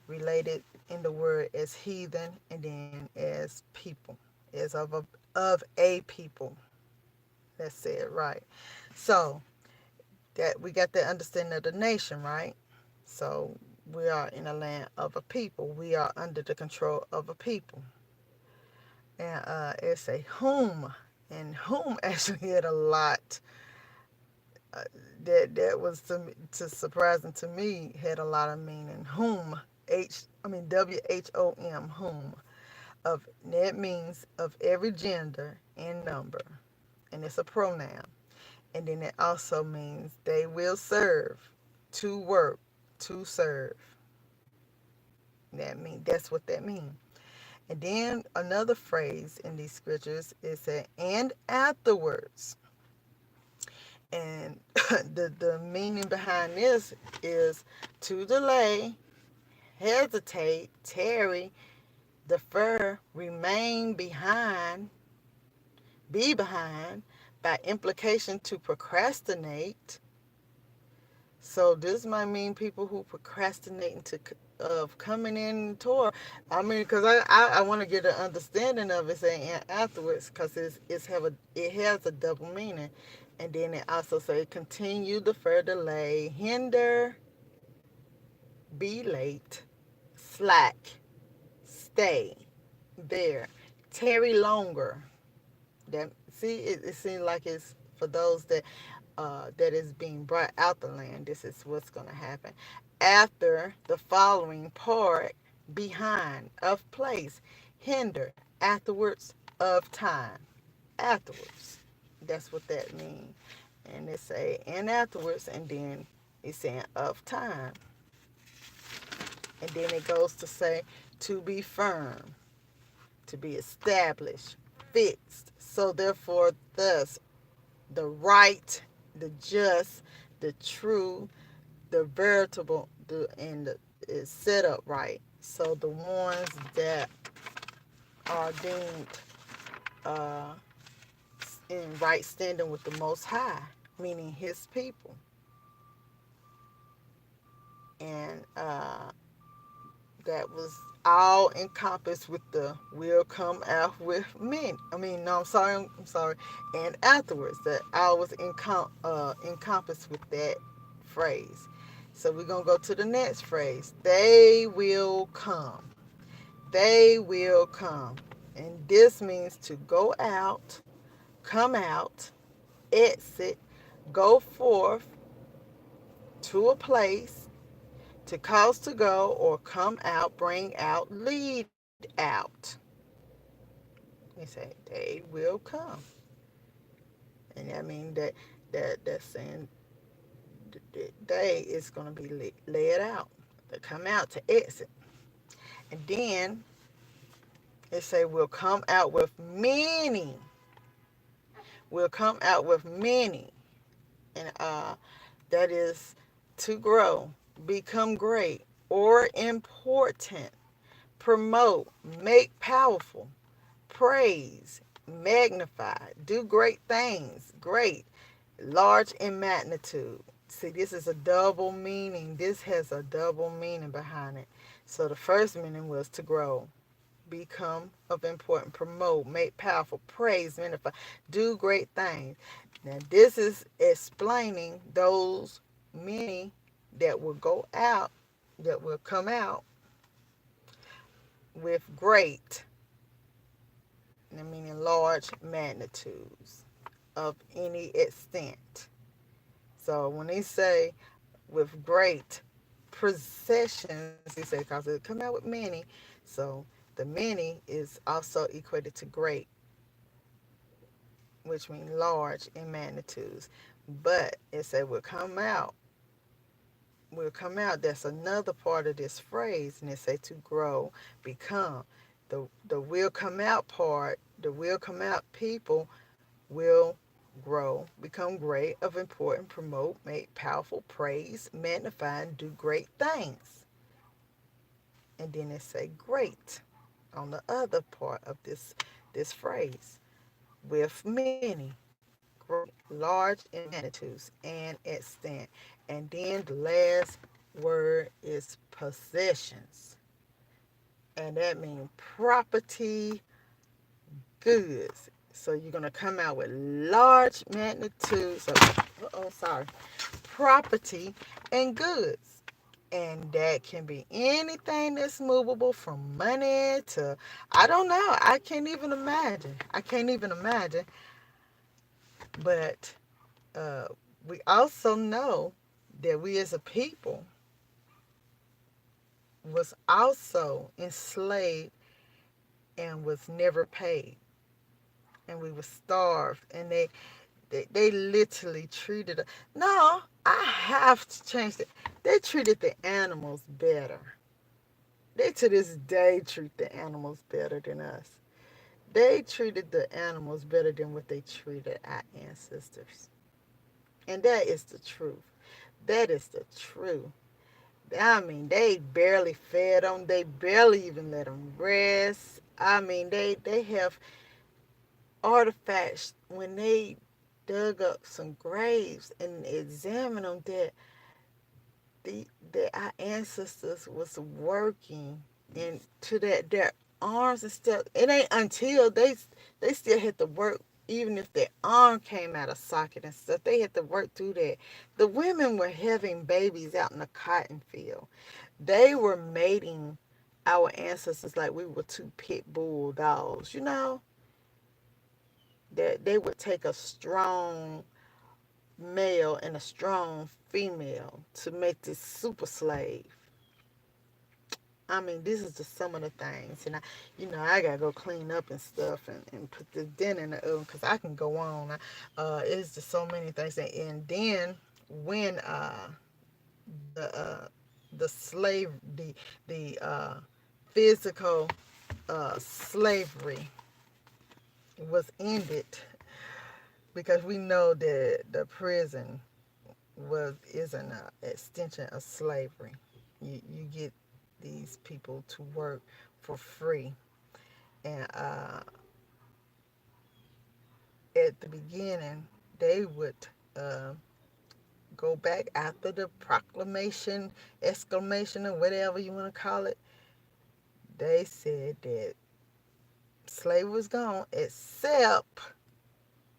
related in the word as heathen and then as people, as of a people. Let's say it right. So that we got the understanding of the nation, right? So we are in a land of a people. We are under the control of a people. And it's a whom, and whom actually had a lot uh, that was to surprising to me, had a lot of meaning. Whom, WHOM, whom, of that means of every gender and number, and it's a pronoun. And then it also means they will serve, to work, to serve. That's what that means. And then another phrase in these scriptures is that and afterwards. And the meaning behind this is to delay, hesitate, tarry, defer, remain behind, be behind, by implication to procrastinate. So this might mean people who procrastinating to of coming in Torah. I mean, because I want to get an understanding of it saying afterwards, because it has a double meaning, and then it also say continue, defer, delay, hinder, be late, slack, stay, there, tarry longer. That see, it seems like it's for those that is being brought out the land. This is what's going to happen. After the following part, behind, of place, hinder, afterwards, of time, afterwards. That's what that means. And it say and afterwards, and then it's saying of time, and then it goes to say to be firm, to be established, fixed. So therefore, thus the right, the just, the true, the veritable, is set up right. So the ones that are deemed uh, in right standing with the Most High, meaning His people, and that was all encompassed with the will come out with men. No, I'm sorry. And afterwards, that all was encompassed with that phrase. So we're going to go to the next phrase. They will come. They will come. And this means to go out, come out, exit, go forth to a place, to cause to go or come out, bring out, lead out. He said, they will come. And that means that's saying they is going to be led out, to come out, to exit. And then it say we'll come out with many. We'll come out with many. And that is to grow, become great or important, promote, make powerful, praise, magnify, do great things, great, large in magnitude. See, this is a double meaning. This has a double meaning behind it. So the first meaning was to grow, become of important, promote, make powerful, praise, magnify, do great things. Now this is explaining those many that will go out, that will come out with great, I mean in large magnitudes of any extent. So when they say with great processions, he said, because it come out with many. So the many is also equated to great, which means large in magnitudes. But it said will come out. That's another part of this phrase, and it say to grow, become. The will come out part, the will come out people will grow, become great, of important, promote, make powerful, praise, magnify, and do great things. And then it say great on the other part of this phrase, with many, great, large in magnitudes and extent. And then the last word is possessions. And that means property, goods. So you're going to come out with large magnitudes of, property and goods. And that can be anything that's movable, from money to, I don't know. I can't even imagine. I can't even imagine. But uh, we also know that we as a people was also enslaved and was never paid. And we were starved. And they literally treated us. No, I have to change it. They treated the animals better. They to this day treat the animals better than us. They treated the animals better than what they treated our ancestors. And that is the truth. That is the truth. I mean, they barely fed them. They barely even let them rest. I mean, they have artifacts when they dug up some graves and examined them, that that our ancestors was working, and to that their arms and stuff. It ain't until they still had to work, even if their arm came out of socket and stuff. They had to work through that. The women were having babies out in the cotton field. They were mating our ancestors like we were two pit bull dogs. That they would take a strong male and a strong female to make this super slave. I mean, this is just some of the things, and I gotta go clean up and stuff, and put the dinner in the oven, because I can go on. It's just so many things, and then when the uh, the slave, the physical slavery was ended, because we know that the prison is an extension of slavery. You get these people to work for free, and at the beginning they would uh, go back after the proclamation, exclamation, or whatever you want to call it. They said that slavery was gone, except,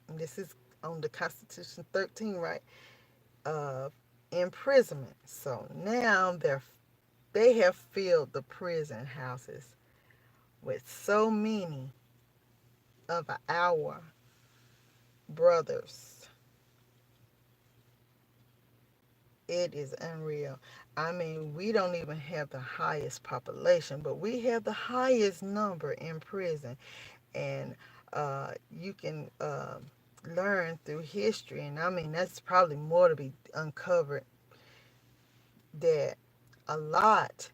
and this is on the Constitution 13, right? Of imprisonment. So now they have filled the prison houses with so many of our brothers. It is unreal. I mean, we don't even have the highest population, but we have the highest number in prison. And you can learn through history, and I mean, that's probably more to be uncovered, that a lot,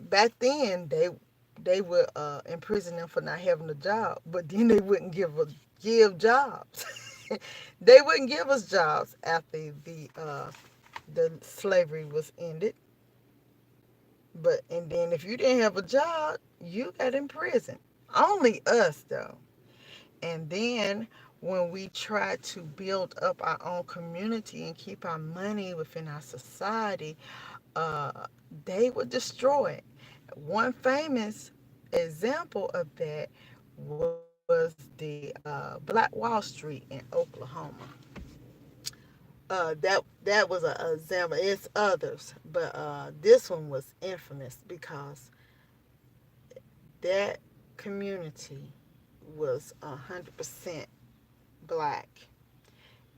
back then they would imprison them for not having a job, but then they wouldn't give jobs. They wouldn't give us jobs after the slavery was ended. But and then if you didn't have a job, you got imprisoned. Only us though. And then when we try to build up our own community and keep our money within our society, uh, they would destroy it. One famous example of that was the Black Wall Street in Oklahoma. That was a example. It's others, but this one was infamous because that community was 100% black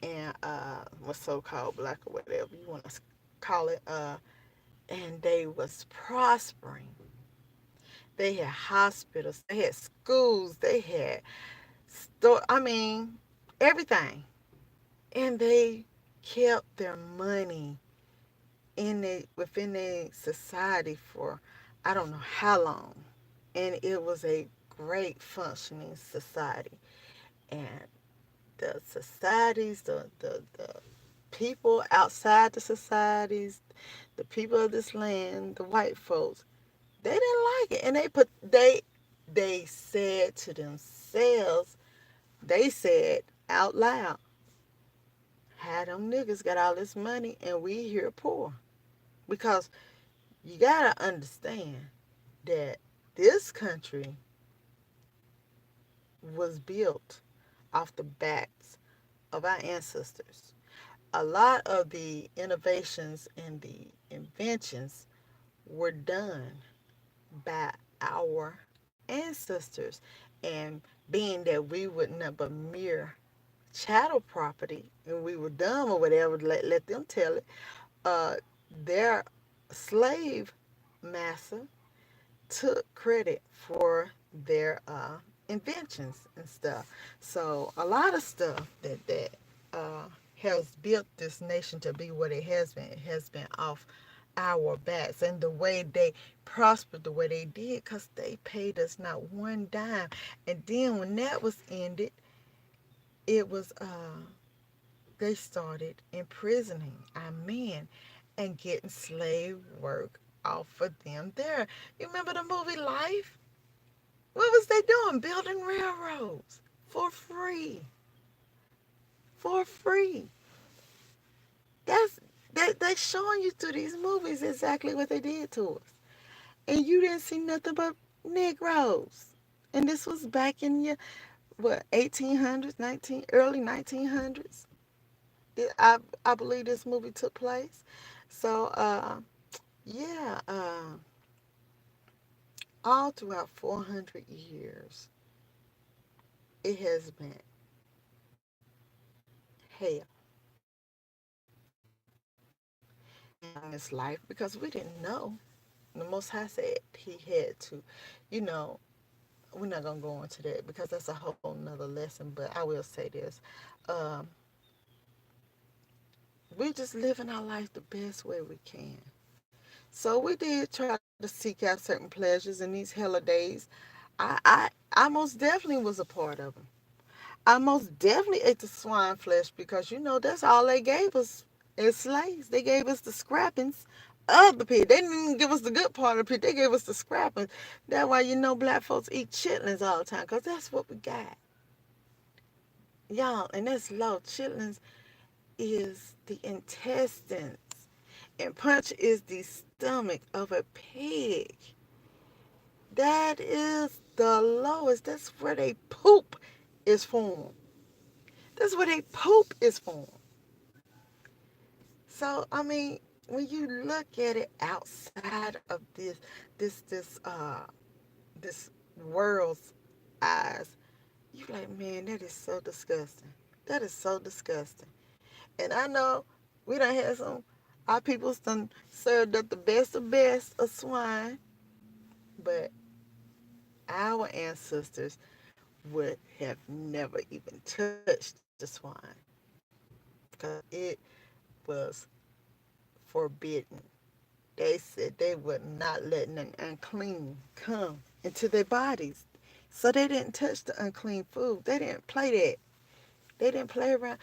and was so-called black or whatever you want to call it. And they was prospering. They had hospitals, they had schools, they had store. I mean, everything, and they kept their money within a society for I don't know how long, and it was a great functioning society. And the societies, the people outside the societies, the people of this land, the white folks, they didn't like it, and they said to themselves, they said out loud, "How them niggas got all this money and we here poor?" Because you gotta understand that this country was built off the backs of our ancestors. A lot of the innovations and the inventions were done by our ancestors. And being that we were not but mere chattel property and we were dumb or whatever, let them tell it, uh, their slave master took credit for their inventions and stuff. So a lot of stuff that uh, has built this nation to be what it has been off our backs, and the way they prospered the way they did because they paid us not one dime. And then when that was ended, it was they started imprisoning our men and getting slave work off of them there. You remember the movie Life? What was they doing? Building railroads for free. For free. That's they showing you through these movies exactly what they did to us. And you didn't see nothing but Negroes. And this was back in your what 1800s, 19 early 1900s. I believe this movie took place. So yeah, all throughout 400 years, it has been hell in this life because we didn't know. The Most High said He had to, you know. We're not gonna go into that because that's a whole nother lesson. But I will say this: um, we just living our life the best way we can. So we did try to seek out certain pleasures in these holidays. I most definitely was a part of them. I most definitely ate the swine flesh because you know that's all they gave us as slaves. They gave us the scrappings of the pig. They didn't even give us the good part of the pig. They gave us the scrappings. That's why you know black folks eat chitlins all the time because that's what we got, y'all. And that's low. Chitlins is the intestines, and punch is the stomach of a pig. That is the lowest. That's where they poop is formed. That's where they poop is formed. So I mean, when you look at it outside of this this uh this world's eyes, you like, man, that is so disgusting. That is so disgusting. And I know we done had some our people's done served up the best of swine, but our ancestors would have never even touched the swine because it was forbidden. They said they would not let an unclean come into their bodies. So they didn't touch the unclean food. They didn't play that. They didn't play around.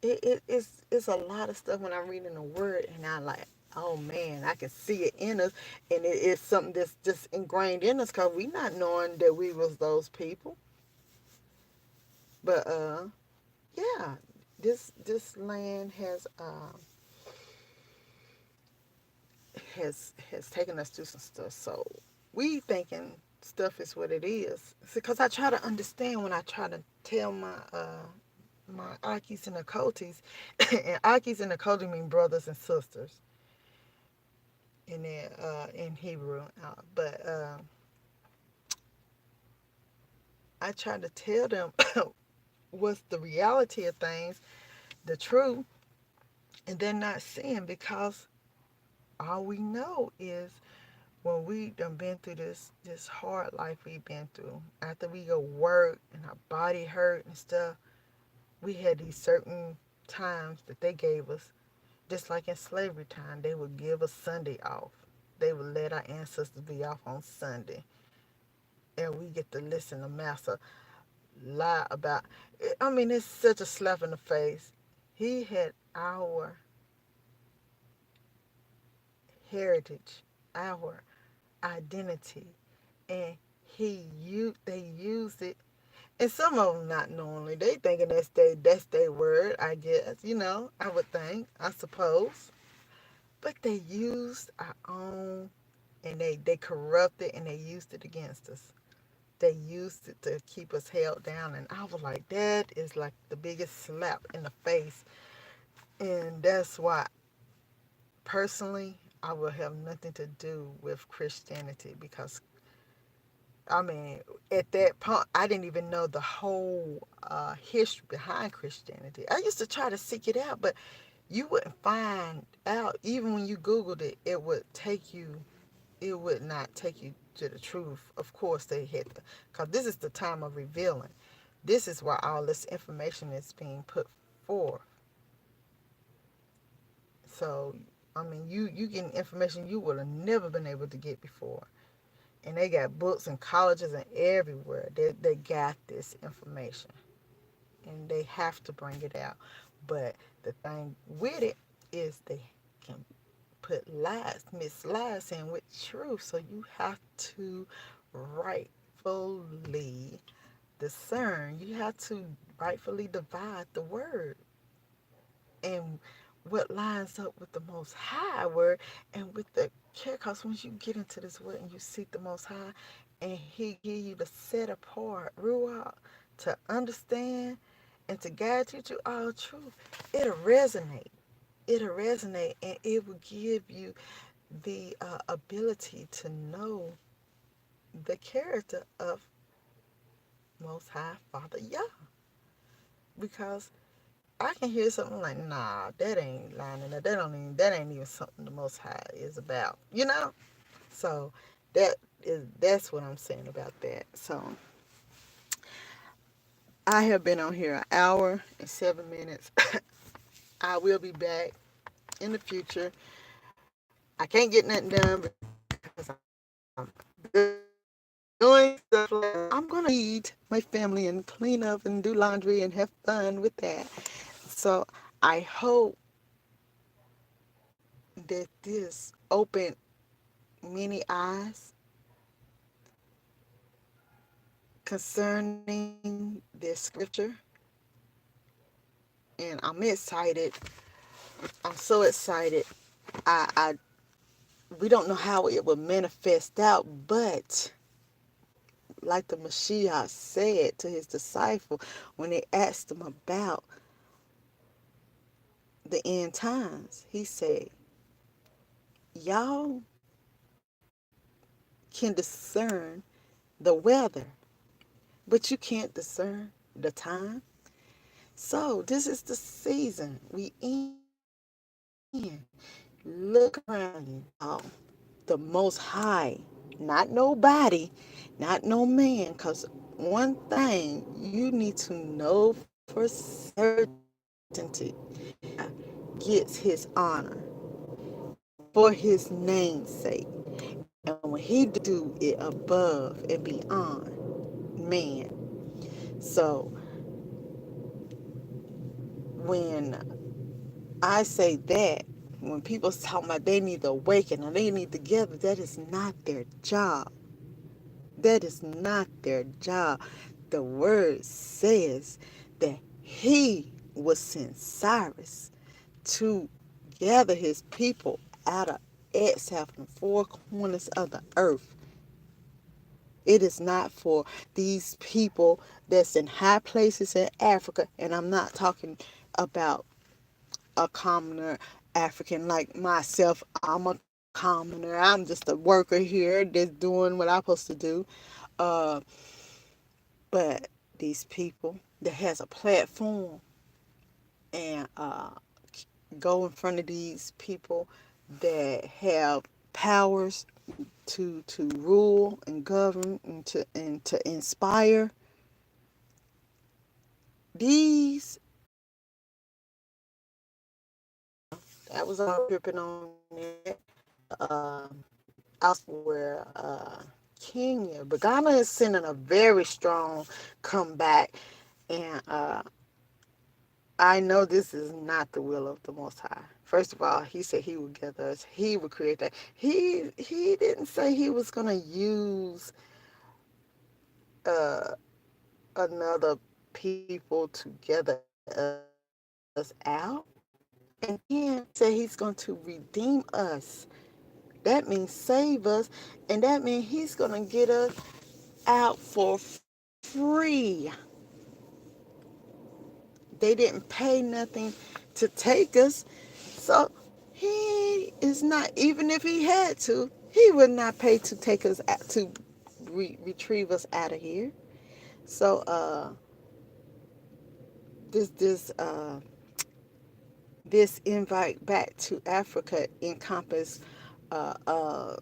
It's a lot of stuff when I'm reading the word and I like, oh man, I can see it in us, and it is something that's just ingrained in us because we not knowing that we was those people. But yeah, this land has taken us through some stuff. So we thinking stuff is what it is. Because I try to understand when I try to tell my my Akis and Akotis, and Akis and Akoti mean brothers and sisters in Hebrew. But I try to tell them what's the reality of things, the truth, and they're not seeing because all we know is when we done been through this hard life we've been through. After we go work and our body hurt and stuff, we had these certain times that they gave us. Just like in slavery time, they would give us Sunday off. They would let our ancestors be off on Sunday, and we get to listen to Master lie about. I mean, it's such a slap in the face. He had our heritage, our identity, and they used it. And some of them not knowingly, they thinking that's their word. I guess I would think, I suppose, but they used our own, and they corrupted and they used it against us. They used it to keep us held down, and I was like, that is like the biggest slap in the face. And that's why personally I will have nothing to do with Christianity, because I mean, at that point, I didn't even know the whole history behind Christianity. I used to try to seek it out, but you wouldn't find out. Even when you Googled it, it would not take you to the truth. Of course, they had to, because this is the time of revealing. This is why all this information is being put forth. So, I mean, you getting information you would have never been able to get before. And they got books and colleges and everywhere. They got this information, and they have to bring it out. But the thing with it is they can put lies, miss lies in with truth. So you have to rightfully discern. You have to rightfully divide the word and what lines up with the Most High word and with the care. Because once you get into this word and you seek the Most High, and He give you the set apart ruach to understand and to guide you to all truth, it'll resonate. It'll resonate, and it will give you the ability to know the character of Most High Father Yah. Because I can hear something like, nah, that ain't lining up. That ain't even something the Most High is about. So that's what I'm saying about that. So I have been on here an hour and 7 minutes. I will be back in the future. I can't get nothing done because I'm doing stuff like I'm gonna feed my family and clean up and do laundry and have fun with that. So I hope that this opened many eyes concerning this scripture, and I'm excited. I'm so excited. I We don't know how it will manifest out, but like the Mashiach said to his disciple when they asked him about the end times, he said, y'all can discern the weather, but you can't discern the time. So this is the season we in. Look around you, y'all. The Most High, not nobody, not no man. Because one thing you need to know for certainty, gets his honor for his name's sake. And when he do it above and beyond man. So when I say that, when people talk about they need to awaken or they need to gather, that is not their job. That is not their job. The word says that he will send Cyrus to gather his people out of exile from the four corners of the earth. It is not for these people that's in high places in Africa. And I'm not talking about a commoner African like myself. I'm a commoner. I'm just a worker here that's doing what I'm supposed to do. Uh, but these people that has a platform and go in front of these people that have powers to rule and govern and to inspire, these that was all dripping on that. Elsewhere, Kenya, but Ghana is sending a very strong comeback, and I know this is not the will of the Most High. First of all, He said He would gather us. He would create that. He didn't say He was gonna use uh, another people to gather us out, and then say He's going to redeem us. That means save us, and that means He's gonna get us out for free. They didn't pay nothing to take us. So he is not, even if he had to, he would not pay to take us out, to retrieve us out of here. So this this invite back to Africa encompass a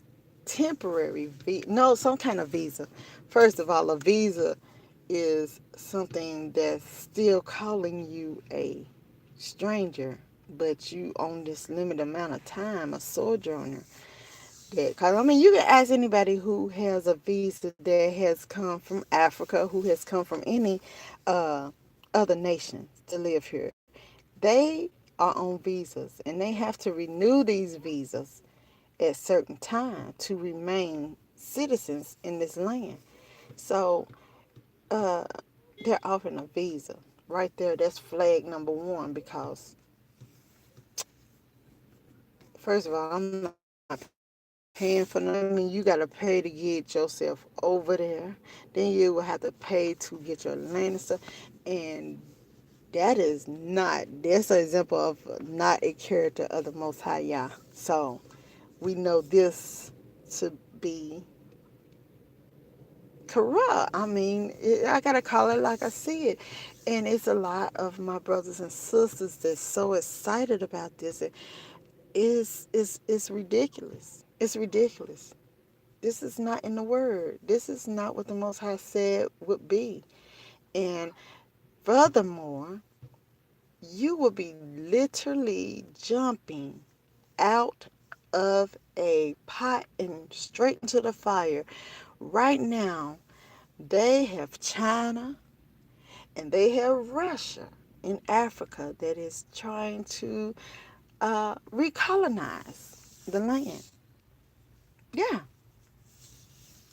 temporary no, some kind of visa. First of all, a visa is something that's still calling you a stranger, but you on this limited amount of time, a sojourner. That, cause I mean, you can ask anybody who has a visa that has come from Africa, who has come from any uh, other nations to live here. They are on visas, and they have to renew these visas at certain time to remain citizens in this land. So uh, they're offering a visa right there. That's flag number one because first of all, I'm not paying for nothing. I mean, you got to pay to get yourself over there. Then you will have to pay to get your land and stuff. And that is not, that's an example of not a character of the Most High Yah. So we know this to be corrupt. I mean, I got to call it like I see it. And it's a lot of my brothers and sisters that's so excited about this. It's ridiculous. It's ridiculous. This is not in the word. This is not what the Most High said would be. And furthermore, you will be literally jumping out of a pot and straight into the fire. Right now, they have China and they have Russia in Africa that is trying to recolonize the land. Yeah.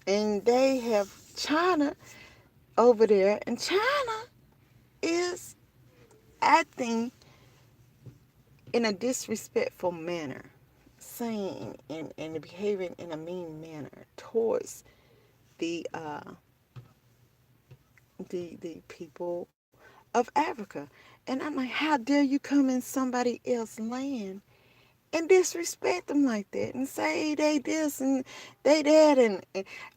And they have China over there, and China is acting in a disrespectful manner, saying and behaving in a mean manner towards the the people of Africa. And I'm like, how dare you come in somebody else's land and disrespect them like that and say they this and they that and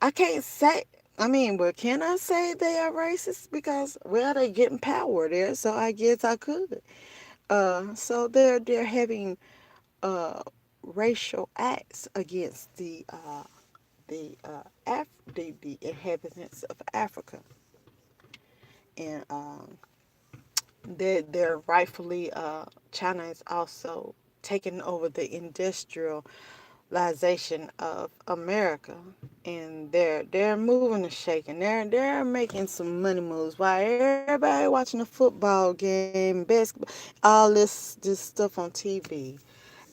I can't say. I mean, but can I say they are racist? Because well, they getting power there, so I guess I could. So they're having uh, racial acts against the inhabitants of Africa, and they're rightfully China is also taking over the industrialization of America, and they're moving and shaking. They're making some money moves while everybody watching a football game, basketball, all this stuff on TV,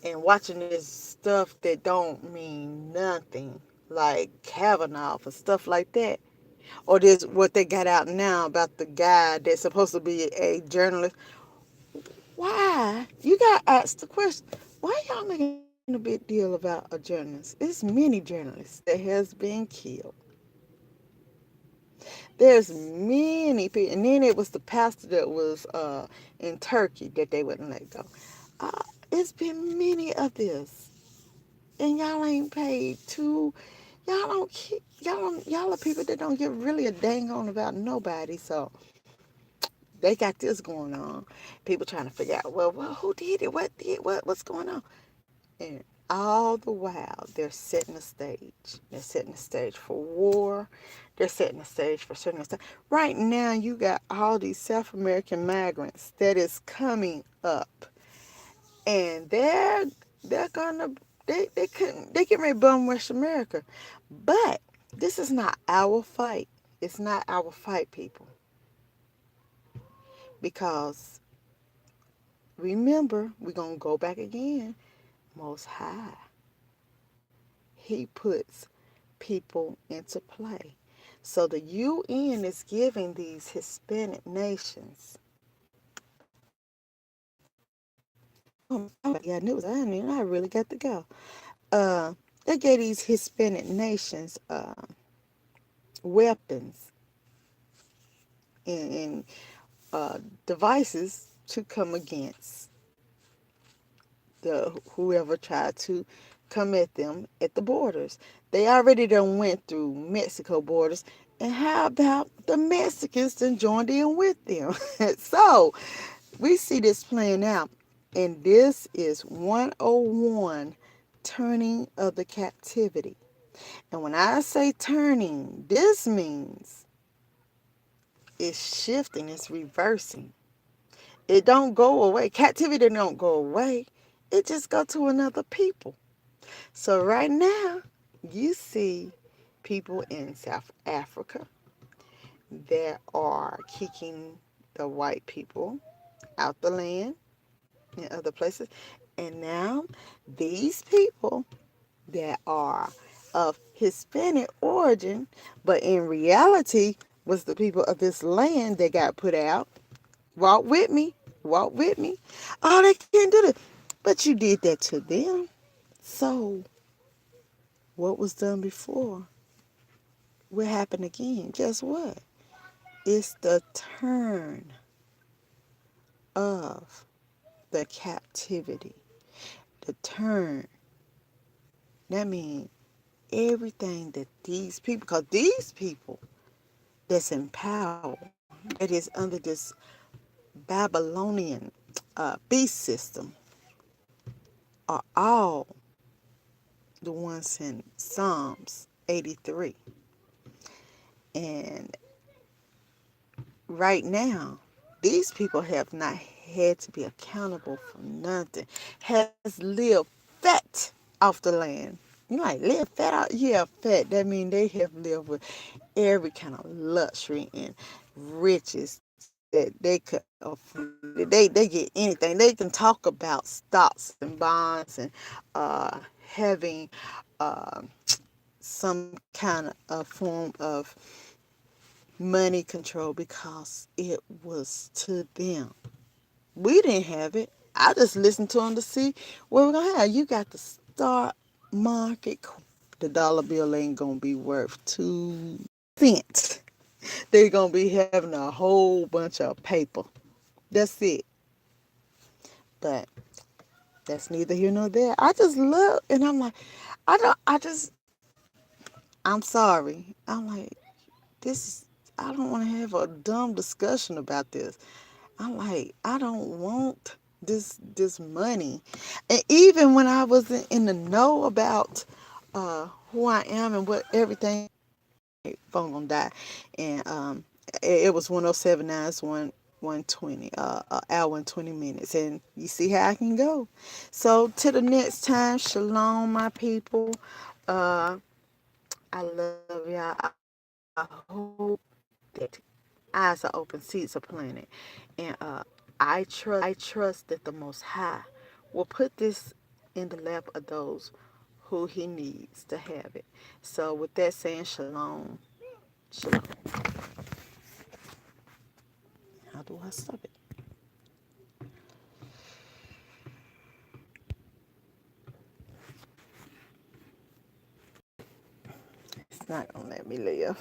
and watching this stuff that don't mean nothing, like Kavanaugh and stuff like that. Or this what they got out now about the guy that's supposed to be a journalist. Why? You got asked the question. Why y'all making a big deal about a journalist? There's many journalists that has been killed. There's many people, and then it was the pastor that was in Turkey that they wouldn't let go. Uh, it's been many of this, and y'all ain't paid two. Y'all are people that don't give really a dang on about nobody. So they got this going on. People trying to figure out, well, who did it? What did what's going on? And all the while, they're setting the stage. They're setting the stage for war. They're setting the stage for certain stuff. Right now, you got all these South American migrants that is coming up, and they're gonna they get ready to bum West America, but this is not our fight. It's not our fight, people, because remember, we're gonna go back again. Most High, He puts people into play. So the UN is giving these Hispanic nations. Yeah, news. I really got to go. They gave these Hispanic nations weapons and devices to come against the whoever tried to come at them at the borders. They already done went through Mexico borders, and how about the Mexicans done joined in with them? So we see this playing out, and this is 101 turning of the captivity. And when I say turning, this means it's shifting, it's reversing. It don't go away. Captivity don't go away. It just go to another people. So right now, you see people in South Africa that are kicking the white people out the land in other places. And now these people that are of Hispanic origin, but in reality was the people of this land that got put out. Walk with me. Walk with me. Oh, they can't do this. But you did that to them. So what was done before will happen again. Guess what? It's the turn of the captivity. The turn. That means everything that these people, because these people that's in power, that is under this Babylonian beast system, are all the ones in Psalms 83. And right now, these people have not had to be accountable for nothing, has lived fat off the land. You know, like live fat out, yeah, fat. That means they have lived with every kind of luxury and riches that they could afford. They get anything. They can talk about stocks and bonds and having uh, some kind of a form of money control because it was to them. We didn't have it. I just listened to them to see what we're gonna have. You got the stock market. The dollar bill ain't gonna be worth 2 cents. They're gonna be having a whole bunch of paper. That's it. But that's neither here nor there. I just look and I'm like, I'm sorry. I'm like, I don't want to have a dumb discussion about this. I'm like, I don't want this money. And even when I wasn't in the know about who I am and what everything, phone gonna die. And it was 107.9, it's 120, hour and 20 minutes. And you see how I can go. So till the next time, shalom, my people. Uh, I love y'all. I hope that eyes are open, seeds are planted. And I trust that the Most High will put this in the lap of those who He needs to have it. So with that saying, shalom, shalom. How do I stop it? It's not gonna let me live.